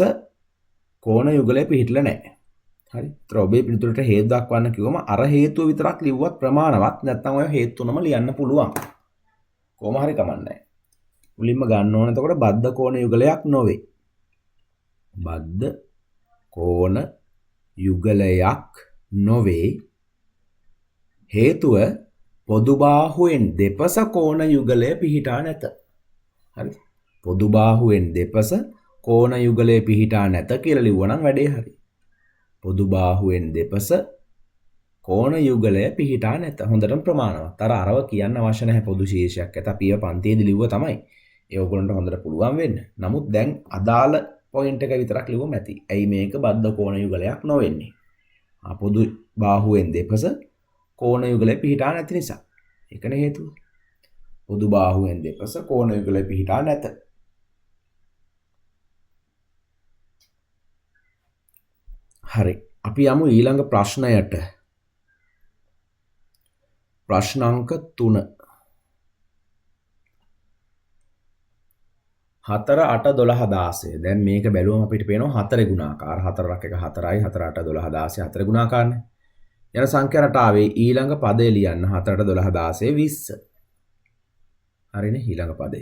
කෝණ යුගලය පිහිටලා නැහැ. හරි. ඒතර ඔබේ පිළිතුරට හේතු දක්වන්න කිව්වම අර හේතුව විතරක් ලිව්වත් ප්‍රමාණවත්. නැත්නම් ඔය හේතු තුනම ලියන්න පුළුවන්. කොහොම හරි කමන්නේ. මුලින්ම ගන්න ඕන එතකොට බද්ධ කෝණ යුගලයක් නොවේ. බද්ධ කෝණ යුගලයක් නොවේ. හේතුව පොදු බාහුවෙන් දෙපස කෝණ යුගලය පිහිටා නැත. හරි. පොදු බාහුවෙන් දෙපස කෝණ යුගලය පිහිටා නැත කියලා ලිව්වනම් වැඩේ හරි. පොදු බාහුවෙන් දෙපස කෝණ යුගලය පිහිටා නැත. හොඳටම ප්‍රමාණවත්. අරව කියන්න අවශ්‍ය නැහැ පොදු ශීර්ෂයක්. ඇත අපි පන්තියේදී ලිව්ව තමයි. ඒ ඔයගොල්ලන්ට හොඳට පුළුවන් වෙන්න. නමුත් දැන් අදාළ පොයින්ට් එක විතරක් ලිව්වම ඇති. ඇයි මේක බද්ධ කෝණ යුගලයක් නොවෙන්නේ? පොදු බාහුවෙන් දෙපස කෝණ යුගලය පිහිටා නැති නිසා. ඒකනේ හේතුව. පොදු බාහුවෙන් දෙපස කෝණ යුගලය පිහිටා නැත. හරි. අපි යමු ඊළඟ ප්‍රශ්නයට. ප්‍රශ්න අංක 3. 4 8 12 16. දැන් මේක බැලුවම අපිට පේනවා 4 ගුණාකාර. 4ක් එක 4යි 4 8 12 16 4 ගුණාකාරනේ. යන සංඛ්‍යා රටාවේ ඊළඟ පදය ලියන්න 4 8 12 16 20. හරිනේ ඊළඟ පදය.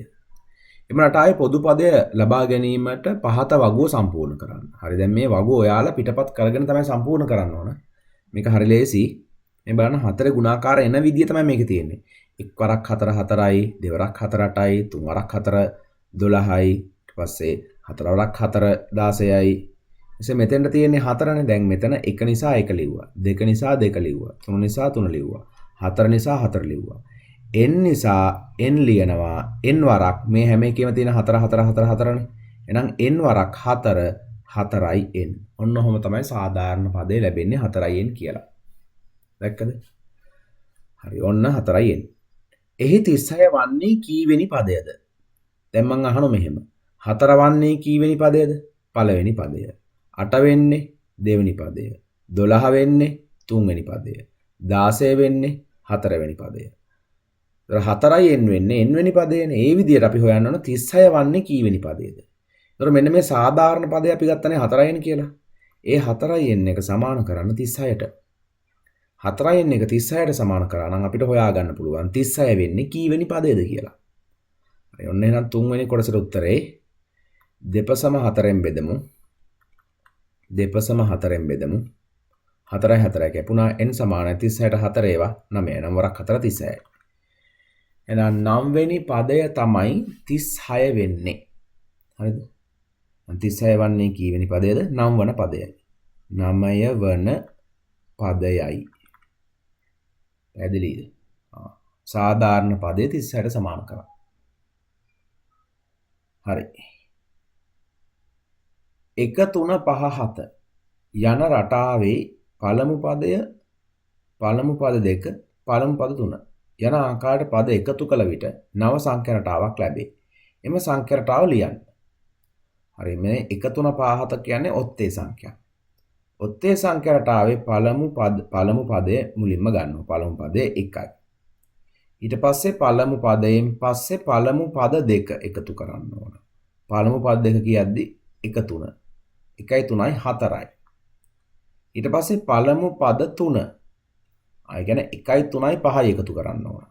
එම රටාවේ පොදු පදය ලබා ගැනීමට පහත වගුව සම්පූර්ණ කරන්න. හරි දැන් මේ වගුව ඔයාලා පිටපත් කරගෙන තමයි සම්පූර්ණ කරන්න ඕන. මේක හරි ලේසි. මේ බලන්න 4 ගුණාකාර එන විදිය තමයි මේකේ තියෙන්නේ. එක් වරක් 4 4යි, දෙවරක් 4 8යි, තුන් වරක් 4 12යි, ඊට පස්සේ 4 වරක් 4 16යි. එසේ මෙතෙන්ට තියෙන්නේ 4නේ. දැන් මෙතන 1 නිසා 1 ලිව්වා. 2 නිසා 2 ලිව්වා. 3 නිසා 3 ලිව්වා. 4 නිසා 4 ලිව්වා. n නිසා n ලියනවා. n වරක් මේ හැම එකෙම තියෙන 4 4 4 4නේ. එහෙනම් n වරක් 4 4යි n. ඔන්න ඔහොම තමයි සාධාරණ පදේ ලැබෙන්නේ 4යි n කියලා. දැක්කද? හරි ඔන්න 4යි n. එහි 36 වන්නේ කීවෙනි පදයද? දැන් මම අහනවා මෙහෙම. 4 වන්නේ කීවෙනි පදයද? පළවෙනි පදය. 8 වෙන්නේ දෙවෙනි පදය. 12 වෙන්නේ තුන්වෙනි පදය. 16 වෙන්නේ හතරවෙනි පදය. ඒතර 4යි n වෙන්නේ n වෙනි පදයනේ. ඒ විදිහට අපි හොයන්න ඕන 36 වන්නේ කීවෙනි පදයද? ඒතර මෙන්න මේ සාධාරණ පදය අපි ගත්තනේ 4යි n කියලා. ඒ 4යි n එක සමාන කරන්න 36ට. 4යි n එක 36ට සමාන කරා නම් අපිට හොයාගන්න පුළුවන් 36 වෙන්නේ කීවෙනි පදයද කියලා. හරි ඔන්න එහෙනම් තුන්වෙනි කොටසට උත්තරේ දෙපසම 4ෙන් බෙදමු. දෙපසම 4ෙන් බෙදමු. 4යි 4යි කැපුණා n සමානයි 36ට 4 ඒවා 9. නම් වරක් 4 36යි. එහෙනම් 9 වෙනි පදය තමයි 36 වෙන්නේ. හරිද? 36 වන්නේ කීවෙනි පදයද? 9 වන පදයයි. 9 වන පදයයි. පැහැදිලිද? සාධාරණ පදය 36ට සමාන කරා. හරි. 1 3 5 7 යන රටාවේ පළමු පදය පළමු පද දෙක පළමු පද 3 යන ආකාරයට පද එකතු කළ විට නව සංඛ්‍යා රටාවක් ලැබේ. එම සංඛ්‍යා රටාව ලියන්න. හරි මේ 1 3 5 7 කියන්නේ ඔත්තේ සංඛ්‍යා. ඔත්තේ සංඛ්‍යා රටාවේ පළමු පදය මුලින්ම ගන්නවා. පළමු පදය 1යි. ඊට පස්සේ පළමු පදයෙන් පස්සේ පළමු පද දෙක එකතු කරන්න ඕන. පළමු පද දෙක කියද්දි 1 3. 1යි 3යි 4යි. ඊට පස්සේ පළමු පද 3. ආ කියන්නේ 1යි 3යි 5යි එකතු කරන්න ඕන.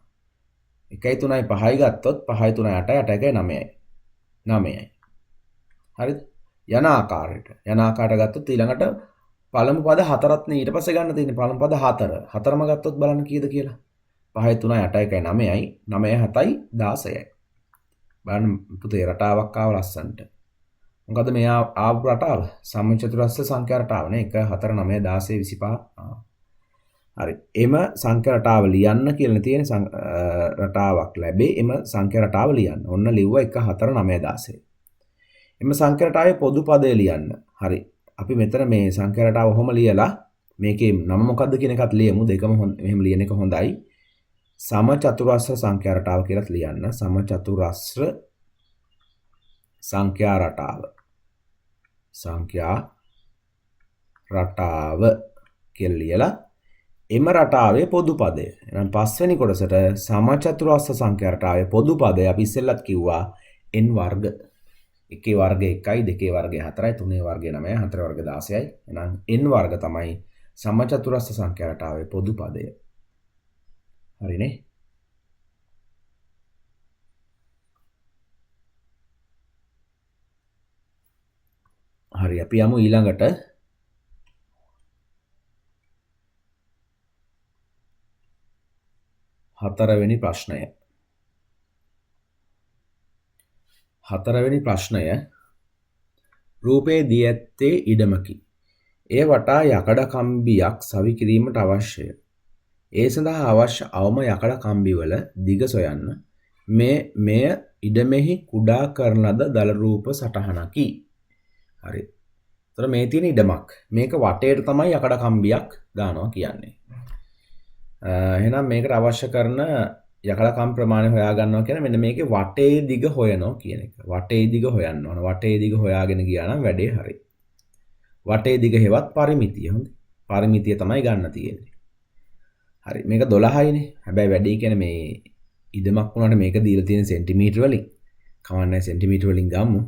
1යි 3යි 5යි ගත්තොත් 5යි 3යි 8යි 8යි 9යි. 9යි. හරිද? යන ආකාරයට ගත්තොත් ඊළඟට පළමු පද 4ත් නේ ඊට පස්සේ ගන්න තියෙන්නේ. පළමු පද 4. 4ම ගත්තොත් බලන්න කීයද කියලා. 5යි 3යි 8යි 9යි 9යි 7යි 16යි. බලන්න පුතේ රටාවක් ආව ලස්සන්ට. මොකද මේ ආපු රටාව සමචතුරස්‍ර සංඛ්‍යා රටාව නේ 1 4 9 16 25. හරි. එම සංඛ්‍යා රටාව ලියන්න කියලා තියෙන රටාවක් ලැබේ. එම සංඛ්‍යා රටාව ලියන්න. ඔන්න ලිව්වා 1 4 9 16. එම සංඛ්‍යා රටාවේ පොදු පදය ලියන්න. හරි. අපි මෙතන මේ සංඛ්‍යා රටාව ඔහොම ලියලා මේකේ නම මොකද්ද කියන එකත් ලියමු. දෙකම මෙහෙම ලියන එක හොඳයි. සමචතුරස්‍ර සංඛ්‍යා රටාව කියලාත් ලියන්න. සමචතුරස්‍ර සංඛ්‍යා රටාව. සංඛ්‍යා රටාව කියලා ලියලා එම රටාවේ පොදු පදය. එහෙනම් පස්වෙනි කොටසට සමචතුරස්‍ර සංඛ්‍යා රටාවේ පොදු පදය අපි ඉස්සෙල්ලත් කිව්වා n වර්ග. 1 වර්ගය 1යි 2 වර්ගය 4යි 3 වර්ගය 9යි 4 වර්ගය 16යි. එහෙනම් n වර්ග තමයි සමචතුරස්‍ර සංඛ්‍යා රටාවේ පොදු පදය. හරිනේ? හරි අපි යමු ඊළඟට හතරවෙනි ප්‍රශ්නය. හතරවෙනි ප්‍රශ්නය රූපේ දී ඇත්තේ ඉඩමකි. එය වටා යකඩ කම්බියක් සවි කිරීමට අවශ්‍යය. ඒ සඳහා අවශ්‍ය අවම යකඩ කම්බිවල දිග සොයන්න. මෙය ඉඩමෙහි කුඩා කරන ලද දල රූප සටහනකි. හරි. එතකොට මේ තියෙන ඉඩමක්. මේක වටේට තමයි යකඩ කම්බියක් දානවා කියන්නේ. එහෙනම් මේකට අවශ්‍ය කරන යකඩ කම් ප්‍රමාණය හොයා ගන්නවා කියන්නේ මෙන්න මේකේ වටේ දිග හොයනවා කියන එක. වටේ දිග හොයන්න ඕන. වටේ දිග හොයාගෙන ගියා නම් වැඩේ හරි. වටේ දිග හෙවත් පරිමිතිය. හොඳයි. පරිමිතිය තමයි ගන්න තියෙන්නේ. හරි. මේක 12යිනේ. හැබැයි වැඩි කියන්නේ මේ ඉඩමක් වුණාට මේක දීලා තියෙන සෙන්ටිමීටර වලින්. කවන්නේ සෙන්ටිමීටර වලින් ගමු.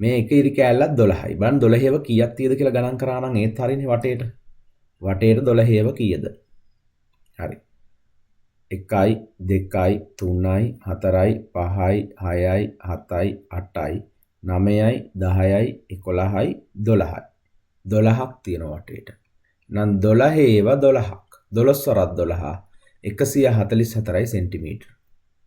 මේ එක ඉරි කෑල්ලක් 12යි. බලන්න 12 ව කීයක් තියෙද කියලා ගණන් කරා නම් ඒත් හරිනේ වටේට. වටේට 12 ව කීයද? හරි. 1යි 2යි 3යි 4යි 5යි 6යි 7යි 8යි 9යි 10යි 11යි 12යි 12ක් තියෙන වටේට. නම් 12 ව 12ක් 12 වරක් 12 144යි සෙන්ටිමීටර.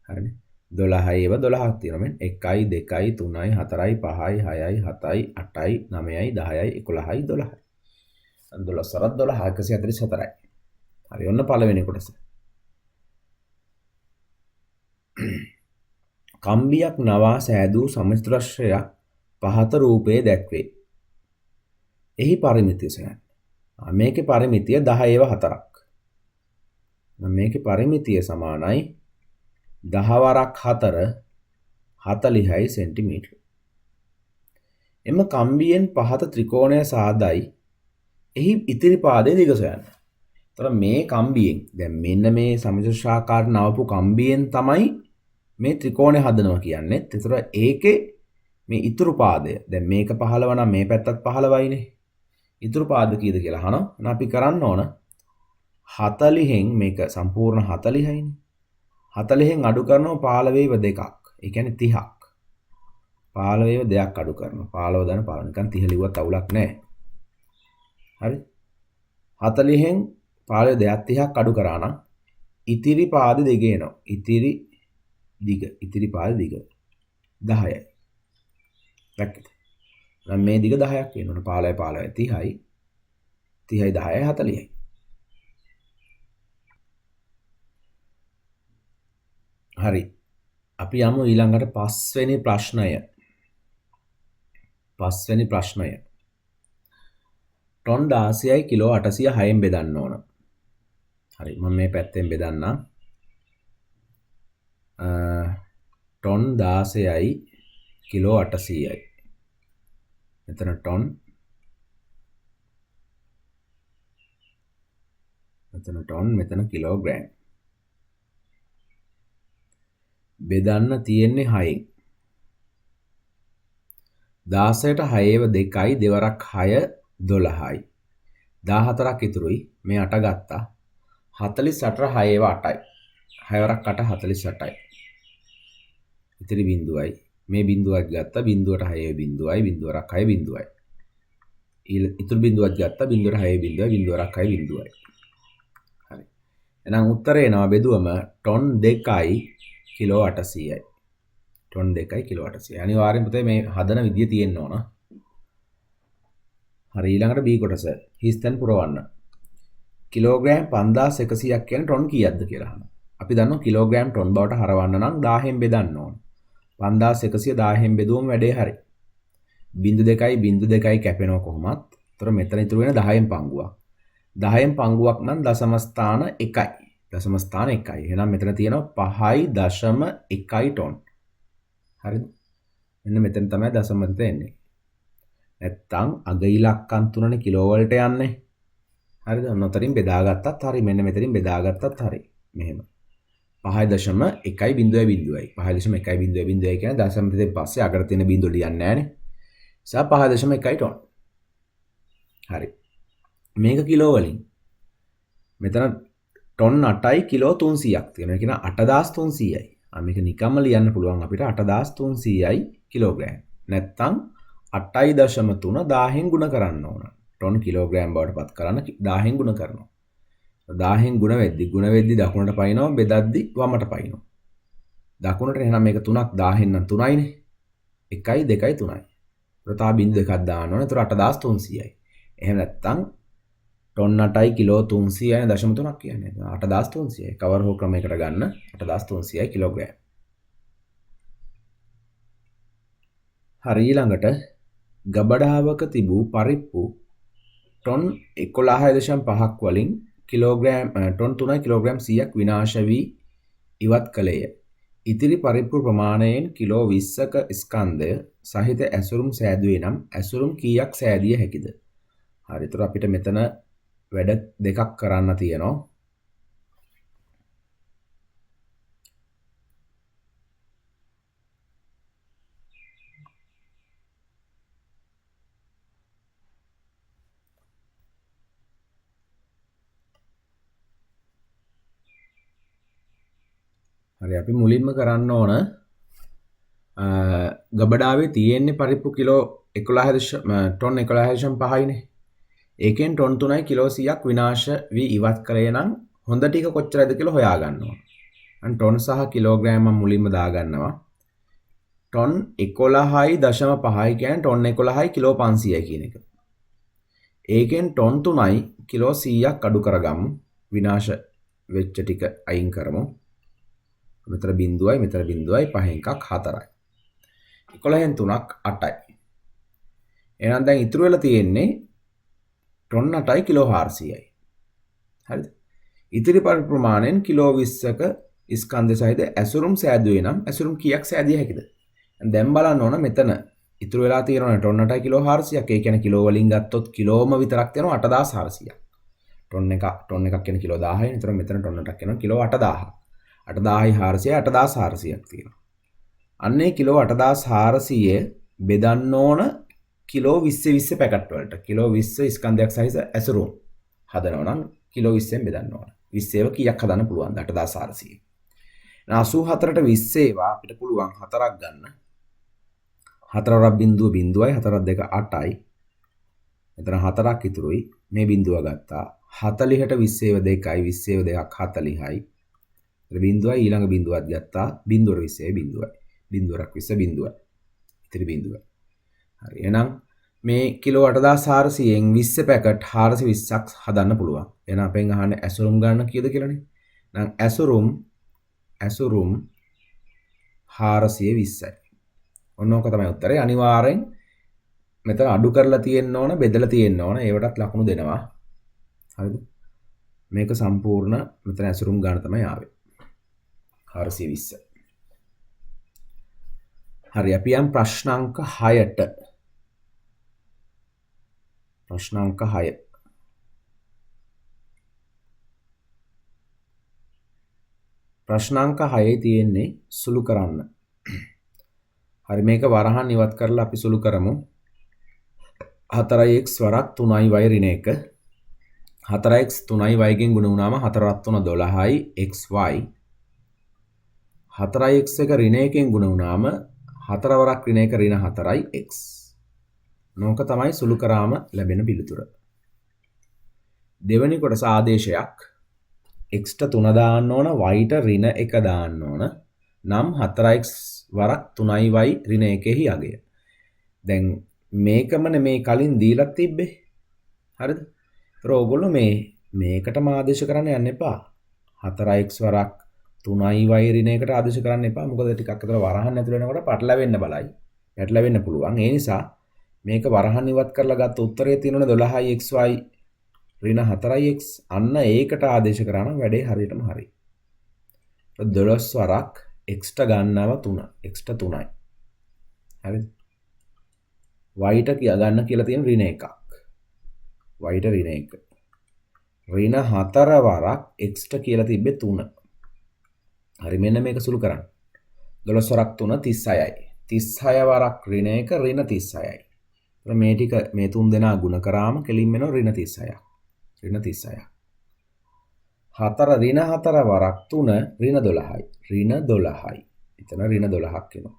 හරිනේ. 12 ව 12ක් තියෙනවා මෙන්න 1යි 2යි 3යි 4යි 5යි 6යි 7යි 8යි 9යි 10යි 11යි 12යි. 12 වරක් 12 144යි. හරි ඔන්න පළවෙනි කොටස. කම්බියක් නවා සෑදූ සමචතුරස්‍රයක් පහත රූපයේ දැක්වේ. එහි පරිමිතිය සොයන්න. මේකේ පරිමිතිය 10 ව 4ක්. මේකේ පරිමිතිය සමානයි 10 වරක් 4 40යි සෙන්ටිමීටර. එම කම්බියෙන් පහත ත්‍රිකෝණය සාදයි. එහි ඉතිරි පාදයේ දිග සොයන්න. එතකොට මේ කම්බියෙන් දැන් මෙන්න මේ සමචතුරාකාර නවපු කම්බියෙන් තමයි මේ ත්‍රිකෝණය හදනවා කියන්නේ. එතකොට ඒකේ මේ ඉතුරු පාදය දැන් මේක 15 නම් මේ පැත්තත් 15යිනේ. ඉතුරු පාද කීයද කියලා අහනවා. එහෙනම් අපි කරන්න ඕන 40න් මේක සම්පූර්ණ 40යිනේ. 40න් අඩු කරනවා 15ව දෙකක්. ඒ කියන්නේ 30ක්. 15ව දෙකක් අඩු කරනවා. 15 දන 15 නිකන් 30 ලිව්වත් අවුලක් නැහැ. හරි. 40න් 15 දෙකක් 30ක් අඩු කරා නම් ඉතිරි පාද දෙක එනවා. ඉතිරි පාද දිග 10යි. දැක්කද? දැන් මේ දිග 10ක් වෙනවනේ 15 15 30යි 30යි 10යි 40යි. හරි. අපි යමු ඊළඟට පස්වෙනි ප්‍රශ්නය. පස්වෙනි ප්‍රශ්නය. ටොන් 16යි කිලෝ 806න් බෙදන්න ඕන. හරි මම මේ පැත්තෙන් බෙදන්නම්. Ton 16යි kilo 800යි. මෙතන ටොන් මෙතන ටොන් මෙතන කිලෝග්‍රෑම්. බෙදන්න තියෙන්නේ 6න්. 16ට 6 2යි දෙවරක් 6 12යි. 14ක් ඉතුරුයි. මේ 8 ගත්තා. 48ට 6 8යි. 6 වරක් 8 48යි. ඉතිරි බිඳුවයි. මේ බිඳුවක් ගත්තා. බිඳුවට 6 බිඳුවයි. බිඳුවරක් 6 බිඳුවයි. ඉතුරු බිඳුවක් ගත්තා. බිඳුවට 6 බිඳුවයි. බිඳුවරක් 6 බිඳුවයි. හරි. එහෙනම් උත්තරේ එනවා බෙදුවම ටොන් 2යි කිලෝ 800යි. ටොන් 2යි කිලෝ 800. අනිවාර්යෙන් පුතේ මේ හදන විදිය තියෙන්න ඕන. හරි ඊළඟට B කොටස. හිස්තැන් පුරවන්න. කිලෝග්‍රෑම් 5100ක් කියන්නේ ටොන් කීයක්ද කියලා අහනවා. අපි දන්නවා කිලෝග්‍රෑම් ටොන් බවට හරවන්න නම් 1000න් බෙදන්න ඕන. 5100 1000න් බෙදුවම වැඩේ හරි. 0.2 කැපෙනවා කොහොමත්. ඒතර මෙතන ඉතුරු වෙන 10න් පංගුවක්. 10න් පංගුවක් නම් දශම ස්ථාන 1යි. දශම ස්ථාන 1යි. එහෙනම් මෙතන තියෙනවා 5.1 ටොන්. හරිද? මෙන්න මෙතන තමයි දශම මත එන්නේ. නැත්තම් අග ඉලක්කම් තුනනේ කිලෝ වලට යන්නේ. හරිද? ඔන්නතරින් බෙදාගත්තත් හරි. මෙන්න මෙතනින් බෙදාගත්තත් හරි. මෙහෙම. 5.1 0.0යි. 5.1 කියන්නේ දශම දෙකෙන් පස්සේ අගට තියෙන බිඳුව ලියන්නේ නැහනේ. නිසා 5.1 ටොන්. හරි. මේක කිලෝ වලින්. මෙතන ටොන් 8යි කිලෝ 300ක් තියෙනවා. ඒ කියන්නේ 8300යි. මේක නිකම්ම ලියන්න පුළුවන් අපිට 8300යි කිලෝග්‍රෑම්. නැත්තම් 8.3 1000න් ගුණ කරන්න ඕන. ටොන් කිලෝග්‍රෑම් බවට පත් කරන්න 1000න් ගුණ කරනවා. 1000න් ගුණ වෙද්දි දකුණට පයින්නවා බෙදද්දි වමට පයින්නවා. දකුණට එහෙනම් මේක 3ක් 1000න් නම් 3යිනේ. 1යි 2යි 3යි. ප්‍රතා බිඳු දෙකක් දාන්න ඕනේ. ඒතර 8300යි. එහෙම නැත්තම් ටොන් 8යි කිලෝ 300යි දශම 3ක් කියන්නේ. 8300යි. කවර හෝ ක්‍රමයකට ගන්න 8300යි කිලෝග්‍රෑම්. හරි ඊළඟට ගබඩාවක තිබූ පරිප්පු ටොන් 11.5ක් වලින් කිලෝග්‍රෑම් ටොන් 3 කිලෝග්‍රෑම් 100ක් විනාශ වී ඉවත් කළේය. ඉතිරි පරිප්පු ප්‍රමාණයෙන් කිලෝ 20ක ස්කන්ධය සහිත ඇසුරුම් සෑදුවේ නම් ඇසුරුම් කීයක් සෑදිය හැකිද? හරි. ඒතර අපිට මෙතන වැඩ දෙකක් කරන්න තියෙනවා. හරි අපි මුලින්ම කරන්න ඕන ගබඩාවේ තියෙන්නේ පරිප්පු කිලෝ 11 ටොන් 11.5යිනේ. ඒකෙන් ටොන් 3යි කිලෝ 100ක් විනාශ වී ඉවත් කරේ නම් හොඳ ටික කොච්චරද කියලා හොයා ගන්න ඕන. අන් ටොන් සහ කිලෝග්‍රෑම් මම මුලින්ම දා ගන්නවා. ටොන් 11.5 කියන්නේ ටොන් 11යි කිලෝ 500යි කියන එක. ඒකෙන් ටොන් 3යි කිලෝ 100ක් අඩු කරගමු. විනාශ වෙච්ච ටික අයින් කරමු. මෙතන බිඳුවයි මෙතන බිඳුවයි 5න් එකක් 4යි. 11න් 3ක් 8යි. එහෙනම් දැන් ඉතුරු වෙලා තියෙන්නේ ටොන් 8යි කිලෝ 400යි. හරිද? ඉතිරි ප්‍රමාණයෙන් කිලෝ 20ක ස්කන්ධ සහිත ඇසුරුම් සෑදුවේ නම් ඇසුරුම් කීයක් සෑදිය හැකිද? දැන් බලන්න ඕන මෙතන ඉතුරු වෙලා තියෙනවා ටොන් 8යි කිලෝ 400ක්. ඒ කියන්නේ කිලෝ වලින් ගත්තොත් කිලෝම විතරක් තියෙනවා 8400ක්. ටොන් එකක් කියන කිලෝ 1000යි. ඒතර මෙතන ටොන් 8ක් කියන කිලෝ 8000ක්. 8000යි 400යි 8400ක් තියෙනවා. අන්නේ කිලෝ 8400 බෙදන්න ඕන කිලෝ 20 පැකට් වලට. කිලෝ 20 ස්කන්ධයක් සහිත ඇසුරුම් හදනවා නම් කිලෝ 20ෙන් බෙදන්න ඕන. 20 ඒවා කීයක් හදන්න පුළුවන්ද? 8400. 84ට 20 ඒවා අපිට පුළුවන් 4ක් ගන්න. 4 වරක් බිඳුව බිඳුවයි 4ක් 2 8යි. මෙතන 4ක් ඉතුරුයි. මේ බිඳුව ගත්තා. 40ට 20 ඒවා 2යි 20 ඒවා 2ක් 40යි. බිඳුවයි ඊළඟ බිඳුවත් ගත්තා. බිඳුවර 20 බිඳුවයි. බිඳුවරක් 20 බිඳුවයි. ඉතිරි බිඳුවයි. හරි. එහෙනම් මේ කිලෝ 8400න් 20 පැකට් 420ක් හදන්න පුළුවන්. එහෙනම් අපෙන් අහන්නේ ඇසුරුම් ගන්න කීයද කියලානේ. නම් ඇසුරුම් 420යි. ඔන්න ඕක තමයි උත්තරේ. අනිවාර්යෙන් මෙතන අඩු කරලා තියෙන්න ඕන, බෙදලා තියෙන්න ඕන. ඒවටත් ලකුණු දෙනවා. හරිද? මේක සම්පූර්ණ මෙතන ඇසුරුම් ගන්න තමයි ආවේ. 420. හරි අපි යම් ප්‍රශ්න අංක 6ට. ප්‍රශ්න අංක 6. ප්‍රශ්නාංක 6 තියෙන්නේ සුළු කරන්න. හරි මේක වරහන් ඉවත් කරලා අපි සුළු කරමු. 4x වරක් 3y ඍණ 1. 4x 3y ගෙන් ගුණ වුණාම 4 3 12යි xy. 4x එක ඍණ 1 ගුණ වුණාම 4 වරක් ඍණ 1 ඍණ 4යි x. නෝක තමයි සුළු කරාම ලැබෙන පිළිතුර. දෙවෙනි කොටස ආදේශයක්. x ට 3 දාන්න ඕන y ට ඍණ 1 දාන්න ඕන. නම් 4x වරක් 3y ඍණ 1 අගය. දැන් මේකමනේ මේ කලින් දීලා තිබ්බේ. හරිද? ඒතර ඕගොල්ලෝ මේකටම ආදේශ කරන්න යන්න එපා. 4x වරක් 3y ඍණ 1ට ආදේශ කරන්න එපා. මොකද ටිකක් අතර වරහන් ඇතුළ වෙනකොට පටලැවෙන්න බලයි. පැටලෙන්න පුළුවන්. ඒ නිසා මේක වරහන් ඉවත් කරලා ගත්ත උත්තරේ තියෙනවනේ 12xy ඍණ 4x. අන්න ඒකට ආදේශ කරා නම් වැඩේ හරියටම හරි. 12 වරක් x ට ගන්නව 3. x ට 3යි. හරිද? y ට ගන්න කියලා තියෙන ඍණ 1ක්. y ට ඍණ 1. ඍණ 4 වරක් x ට කියලා තිබ්බේ 3. හරි මෙන්න මේක සුළු කරන්න. 12 වරක් 3 36යි. 36 වරක් ඍණ 1 ඍණ 36යි. එතකොට මේ ටික මේ තුන් දෙනා ගුණ කරාම කෙලින් වෙනවා ඍණ 36ක්. ඍණ 36ක්. 4 ඍණ 4 වරක් 3 ඍණ 12යි. ඍණ 12යි. එතන ඍණ 12ක් වෙනවා.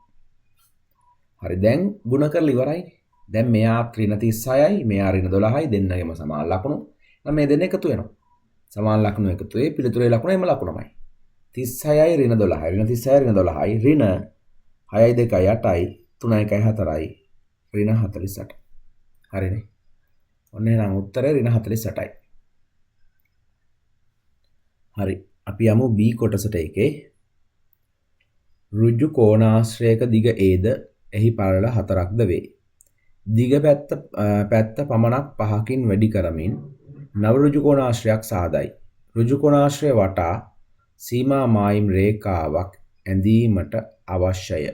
හරි දැන් ගුණ කරලා ඉවරයි. දැන් මෙයා ඍණ 36යි මෙයා ඍණ 12යි දෙන්නගෙම සමාන ලකුණු. නම් මේ දෙන්න එකතු වෙනවා. සමාන ලකුණු එකතු වෙයි පිළිතුරේ ලකුණ එම ලකුණමයි. 36යි ඍණ 12යි. ඍණ 36යි ඍණ 12යි ඍණ 6යි 2යි 8යි 3යි 1යි 4යි ඍණ 48. හරිනේ. ඔන්න එහෙනම් උත්තරේ ඍණ 48යි. හරි. අපි යමු B කොටසට එකේ. ඍජු කෝණාශ්‍රයක දිග Aද එහි පළල 4ක්ද වේ. දිග පැත්ත පමණක් 5කින් වැඩි කරමින් නව ඍජු කෝණාශ්‍රයක් සාදයි. ඍජු කෝණාශ්‍රය වටා සීමා මායිම් රේඛාවක් ඇඳීමට අවශ්‍යය.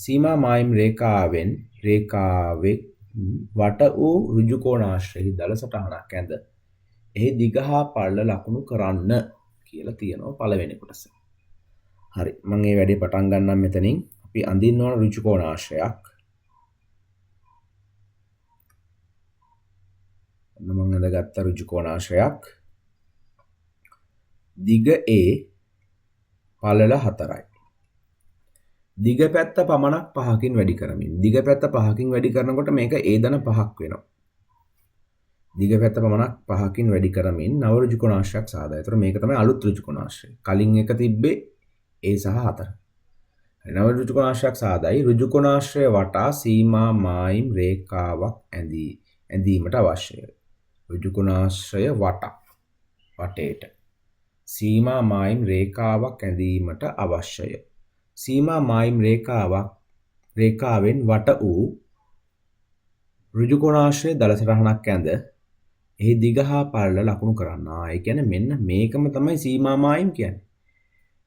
සීමා මායිම් රේඛාවේ වට වූ ඍජු කෝණාශ්‍රයෙහි දල සටහනක් ඇඳ එහි දිග හා පළල ලකුණු කරන්න කියලා තියෙනවා පළවෙනි කොටස. හරි මම මේ වැඩේ පටන් ගන්නම් මෙතනින්. අපි අඳින්න ඕන ඍජු කෝණාශ්‍රයක්. මම අඳගත්ත ඍජු කෝණාශ්‍රයක්. දිග A පළල 4යි. දිග පැත්ත පමණක් 5කින් වැඩි කරමින්. දිග පැත්ත 5කින් වැඩි කරනකොට මේක A ධන 5ක් වෙනවා. දිග පැත්ත පමණක් 5කින් වැඩි කරමින් නව ඍජු කෝණාශ්‍රයක් සාදයි. ඒතර මේක තමයි අලුත් ඍජු කෝණාශ්‍රය. කලින් එක තිබ්බේ A සහ 4. නව ඍජු කෝණාශ්‍රයක් සාදයි. ඍජු කෝණාශ්‍රය වටා සීමා මායිම් රේඛාවක් ඇඳීමට අවශ්‍යයි. ඍජු කෝණාශ්‍රය වටේට සීමා මායිම් රේඛාවක් ඇඳීමට අවශ්‍යය. සීමා මායිම් රේඛාවෙන් වට වූ ඍජු කෝණාශ්‍රය දල සටහනක් ඇඳ එහි දිග හා පළල ලකුණු කරන්න. ඒ කියන්නේ මෙන්න මේකම තමයි සීමා මායිම් කියන්නේ.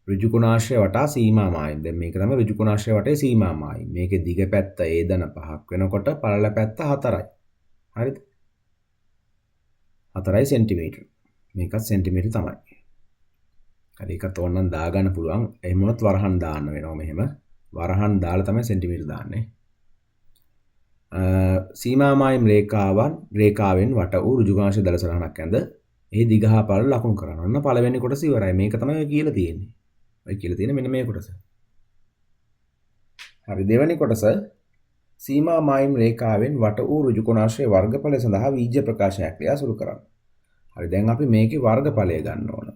ඍජු කෝණාශ්‍රය වටා සීමා මායිම්. දැන් මේක තමයි ඍජු කෝණාශ්‍රය වටේ සීමා මායිම්. මේකේ දිග පැත්ත A ධන 5ක් වෙනකොට පළල පැත්ත 4යි. හරිද? 4යි සෙන්ටිමීටර. මේකත් සෙන්ටිමීටර තමයි. හරි ඒකත් ඕනනම් දාගන්න පුළුවන්. එහෙම වුණොත් වරහන් දාන්න වෙනවා මෙහෙම. වරහන් දාලා තමයි සෙන්ටිමීටර දාන්නේ. සීමා මායිම් රේඛාවෙන් වට වූ ඍජු කෝණාශ්‍රය දල සටහනක් ඇඳ එහි දිග හා පළල ලකුණු කරන්න. ඔන්න පළවෙනි කොටස ඉවරයි. මේක තමයි ඔය කියලා තියෙන්නේ. ඔය කියලා තියෙන්නේ මෙන්න මේ කොටස. හරි දෙවෙනි කොටස සීමා මායිම් රේඛාවෙන් වට වූ ඍජු කෝණාශ්‍රයේ වර්ගඵලය සඳහා වීජ්‍ය ප්‍රකාශනයක් ලියා සුළු කරන්න. හරි දැන් අපි මේකේ වර්ගඵලය ගන්න ඕන.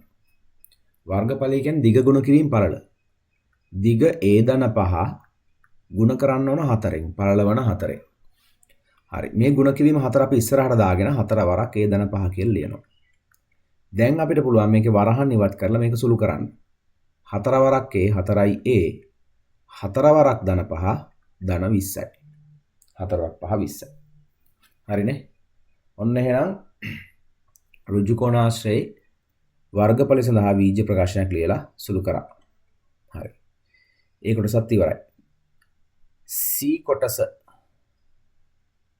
වර්ගඵලය කියන්නේ දිග ගුණ කිරීම පළල. දිග A ධන 5 ගුණ කරන්න ඕන 4න්. පළල වන 4න්. හරි මේ ගුණ කිරීම 4 අපි ඉස්සරහට දාගෙන 4 වරක් A ධන 5 කියලා ලියනවා. දැන් අපිට පුළුවන් මේකේ වරහන් ඉවත් කරලා මේක සුළු කරන්න. 4 වරක් A 4යි A 4 වරක් ධන 5 ධන 20යි. 4 වරක් 5 20යි. හරිනේ. ඔන්න එහෙනම් ඍජු කෝණාශ්‍රයේ වර්ගඵලය සඳහා වීජ්‍ය ප්‍රකාශනයක් ලියලා සුළු කරා. හරි. ඒ කොටසත් ඉවරයි. C කොටස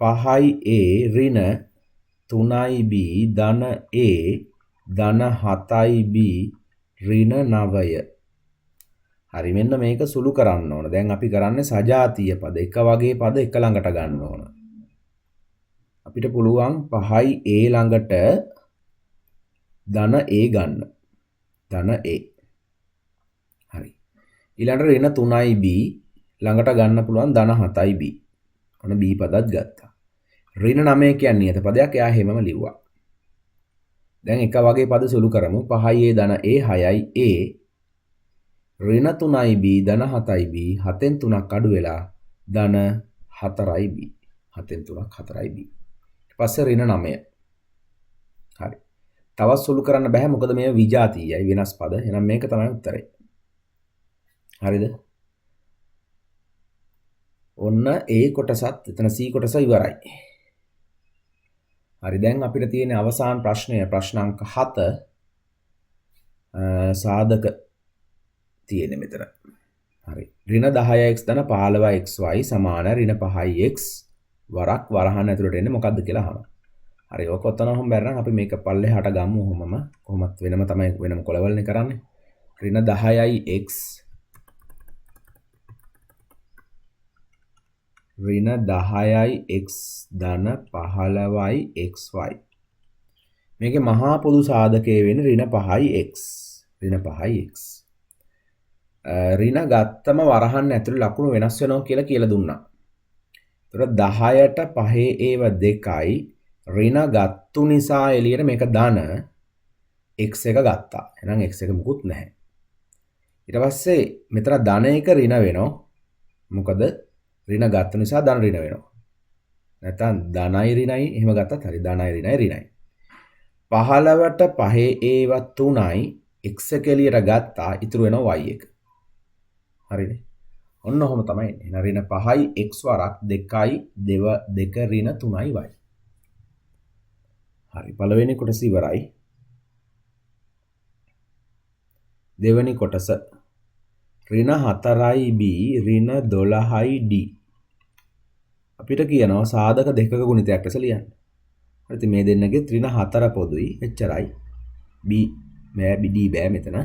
5යි A ඍණ 3යි B ධන A ධන 7යි B ඍණ 9. හරි මෙන්න මේක සුළු කරන්න ඕන. දැන් අපි කරන්නේ සජාතීය පද. එක වගේ පද එක ළඟට ගන්න ඕන. අපිට පුළුවන් 5යි a ළඟට ධන a ගන්න. ධන a. හරි. ඊළඟට ඍණ 3යි b ළඟට ගන්න පුළුවන් ධන 7යි b. ඔන්න b පදත් ගත්තා. ඍණ 9 කියන්නේ නියත පදයක්. එයා හැමම ලිව්වා. දැන් එක වගේ පද සුළු කරමු. 5යි a ධන a 6යි a ඍණ 3යි b ධන 7යි b 7න් 3ක් අඩු වෙලා ධන 4යි b 7න් 3ක් 4යි b ඊට පස්සේ ඍණ 9. හරි. තවත් සුළු කරන්න බෑ මොකද මේ විජාතීයයි වෙනස් පද. එහෙනම් මේක තමයි උත්තරේ. හරිද? ඔන්න A කොටසත් එතන C කොටස ඉවරයි. හරි දැන් අපිට තියෙන අවසාන ප්‍රශ්නය ප්‍රශ්න අංක 7 සාධක තියෙන මෙතන. හරි. ඍණ 10x ධන 15xy සමාන ඍණ 5x වරක් වරහන් ඇතුළට එන්නේ මොකද්ද කියලා අහනවා. හරි ඔක ඔතනම බැරනම් අපි මේක පල්ලෙහාට ගමු ඔහොමම. කොහොමත් වෙනම තමයි වෙනම කොලවල්නේ කරන්නේ. ඍණ 10x ඍණ 10x ධන 15xy. මේකේ මහා පොදු සාධකයේ වෙන්නේ ඍණ 5x. ඍණ 5x. ඍණ ගත්තම වරහන් ඇතුළේ ලකුණු වෙනස් වෙනවා කියලා දුන්නා. ඒතර 10ට 5 ඒව 2යි ඍණ ගත්තු නිසා එළියට මේක ධන x එක ගත්තා. එහෙනම් x එක මුකුත් නැහැ. ඊට පස්සේ මෙතන ධන එක ඍණ වෙනවා. මොකද ඍණ ගත්ත නිසා ධන ඍණ වෙනවා. නැත්නම් ධනයි ඍණයි එහෙම ගත්තත් හරි. ධනයි ඍණයි ඍණයි. 15ට 5 ඒව 3යි x එක එළියට ගත්තා. ඉතුරු වෙනවා y එක. හරිනේ. ඔන්න ඔහොම තමයි එන්නේ. එහෙනම් ඍණ 5යි x වරක් 2යි 2 ඍණ 3යි y. හරි පළවෙනි කොටස ඉවරයි. දෙවෙනි කොටස ඍණ 4යි b ඍණ 12යි d. අපිට කියනවා සාධක දෙකක ගුණිතයක් ලෙස ලියන්න. හරි ඉතින් මේ දෙන්නගේ ඍණ 4 පොදුයි එච්චරයි. b බෑ d බෑ මෙතන.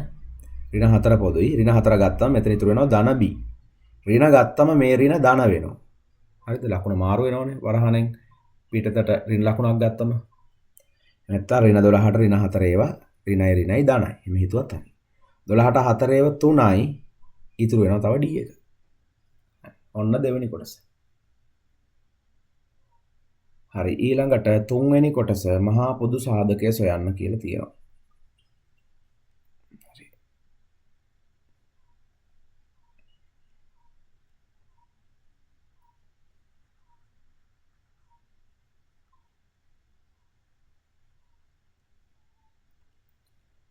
ඍණ 4 පොදුයි. ඍණ 4 ගත්තම මෙතන ඉතුරු වෙනවා ධන b. ඍණ ගත්තම මේ ඍණ ධන වෙනවා. හරිද? ලකුණ මාරු වෙනවනේ වරහණෙන් පිටතට ඍණ ලකුණක් ගත්තම. නැත්තම් ඍණ 12ට ඍණ 4 ඒවා ඍණයි ඍණයි ධනයි. එහෙම හිතුවත් හරි. 12ට 4 ඒවා 3යි ඉතුරු වෙනවා තව d එක. ඔන්න දෙවෙනි කොටස. හරි ඊළඟට තුන්වෙනි කොටස මහා පොදු සාධකය සොයන්න කියලා තියෙනවා. හරි.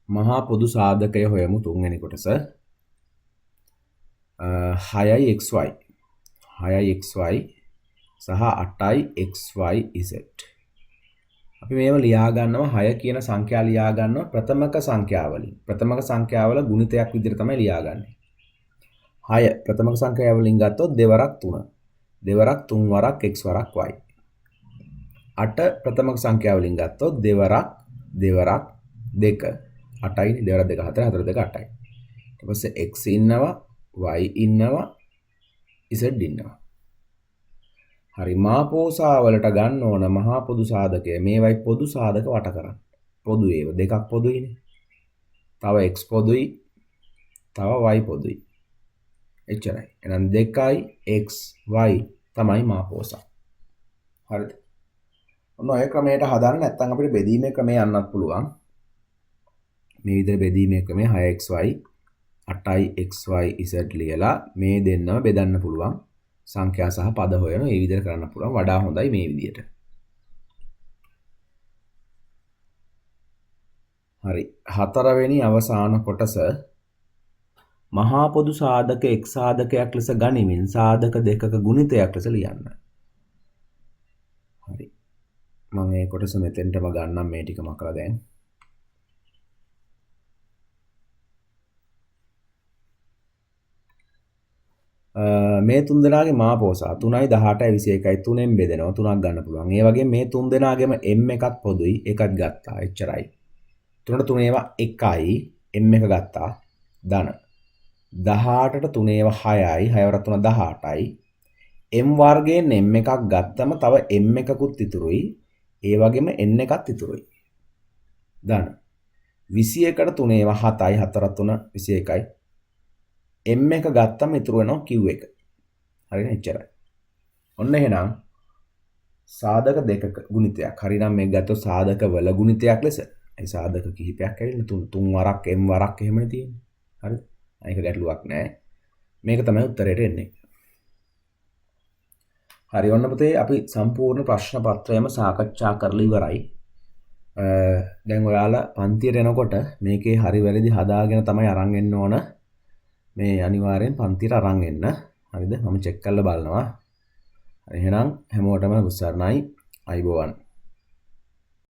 මහා පොදු සාධකය හොයමු තුන්වෙනි කොටස. 6යි xy 6යි xy සහ 8යි xyz. අපි මේව ලියා ගන්නවා 6 කියන සංඛ්‍යා ලියා ගන්නවා ප්‍රථමක සංඛ්‍යාවලින්. ප්‍රථමක සංඛ්‍යාවල ගුණිතයක් විදිහට තමයි ලියාගන්නේ. 6 ප්‍රථමක සංඛ්‍යාවලින් ගත්තොත් දෙවරක් 3. දෙවරක් 3 වරක් x වරක් y. 8 ප්‍රථමක සංඛ්‍යාවලින් ගත්තොත් දෙවරක් 2. 8යි දෙවරක් 2 4 4 2 8යි. ඊට පස්සේ x ඉන්නවා y ඉන්නවා z ඉන්නවා. හරි මාපෝසා වලට ගන්න ඕන මහා පොදු සාධකය. මේවයි පොදු සාධක වට කරන්න. පොදු ඒව දෙකක් පොදුයිනේ. තව x පොදුයි. තව y පොදුයි. එච්චරයි. එහෙනම් 2යි x y තමයි මාපෝසා. හරිද? ඔන්න ඔය ක්‍රමයට හදාන්න නැත්නම් අපිට බෙදීමේ ක්‍රමය යන්නත් පුළුවන්. මේ විදිහට බෙදීමේ ක්‍රමය 6xy 8xyz ලියලා මේ දෙන්නම බෙදන්න පුළුවන්. සංඛ්‍යා සහ පද හොයන මේ විදිහට කරන්න පුළුවන්. වඩා හොඳයි මේ විදිහට. හරි. හතරවෙනි අවසාන කොටස මහා පොදු සාධක එක් සාධකයක් ලෙස ගනිමින් සාධක දෙකක ගුණිතයක් ලෙස ලියන්න. හරි. මම මේ කොටස මෙතෙන්ටම ගන්නම් මේ ටික මකලා දැන්. මේ තුන් දෙනාගේ මාපෝසා 3යි 18යි 21යි 3ෙන් බෙදෙනවා 3ක් ගන්න පුළුවන්. ඒ වගේම මේ තුන් දෙනාගේම m එකක් පොදුයි එකක් ගත්තා. එච්චරයි. 3ට 3 ඒවා 1යි m එක ගත්තා ධන 18ට 3 ඒවා 6යි 6 වරක් 3 18යි m වර්ගයෙන් m එකක් ගත්තම තව m එකකුත් ඉතුරුයි ඒ වගේම n එකත් ඉතුරුයි ධන 21ට 3 ඒවා 7යි 4ක් 3 21යි m එක ගත්තම ඉතුරු වෙනවා q එක හරිනේ එච්චරයි ඔන්න එහෙනම් සාධක දෙකක ගුණිතයක් හරිනම් මේක ගත්තොත් සාධක වල ගුණිතයක් ලෙස ඒ සාධක කිහිපයක් ඇවිල්ලා තුන් වරක් m වරක් එහෙමනේ තියෙන්නේ හරිද ඒක ගැටලුවක් නෑ මේක තමයි උත්තරේට එන්නේ හරි ඔන්න පුතේ අපි සම්පූර්ණ ප්‍රශ්න පත්‍රයම සාකච්ඡා කරලා ඉවරයි දැන් ඔයාලා පන්තියට එනකොට මේකේ හරි වැරදි හදාගෙන තමයි අරන් එන්න ඕන මේ අනිවාර්යෙන් පන්තියට අරන් එන්න හරිද මම චෙක් කරලා බලනවා එහෙනම් හැමෝටම උත්සාහයි අයබෝවන්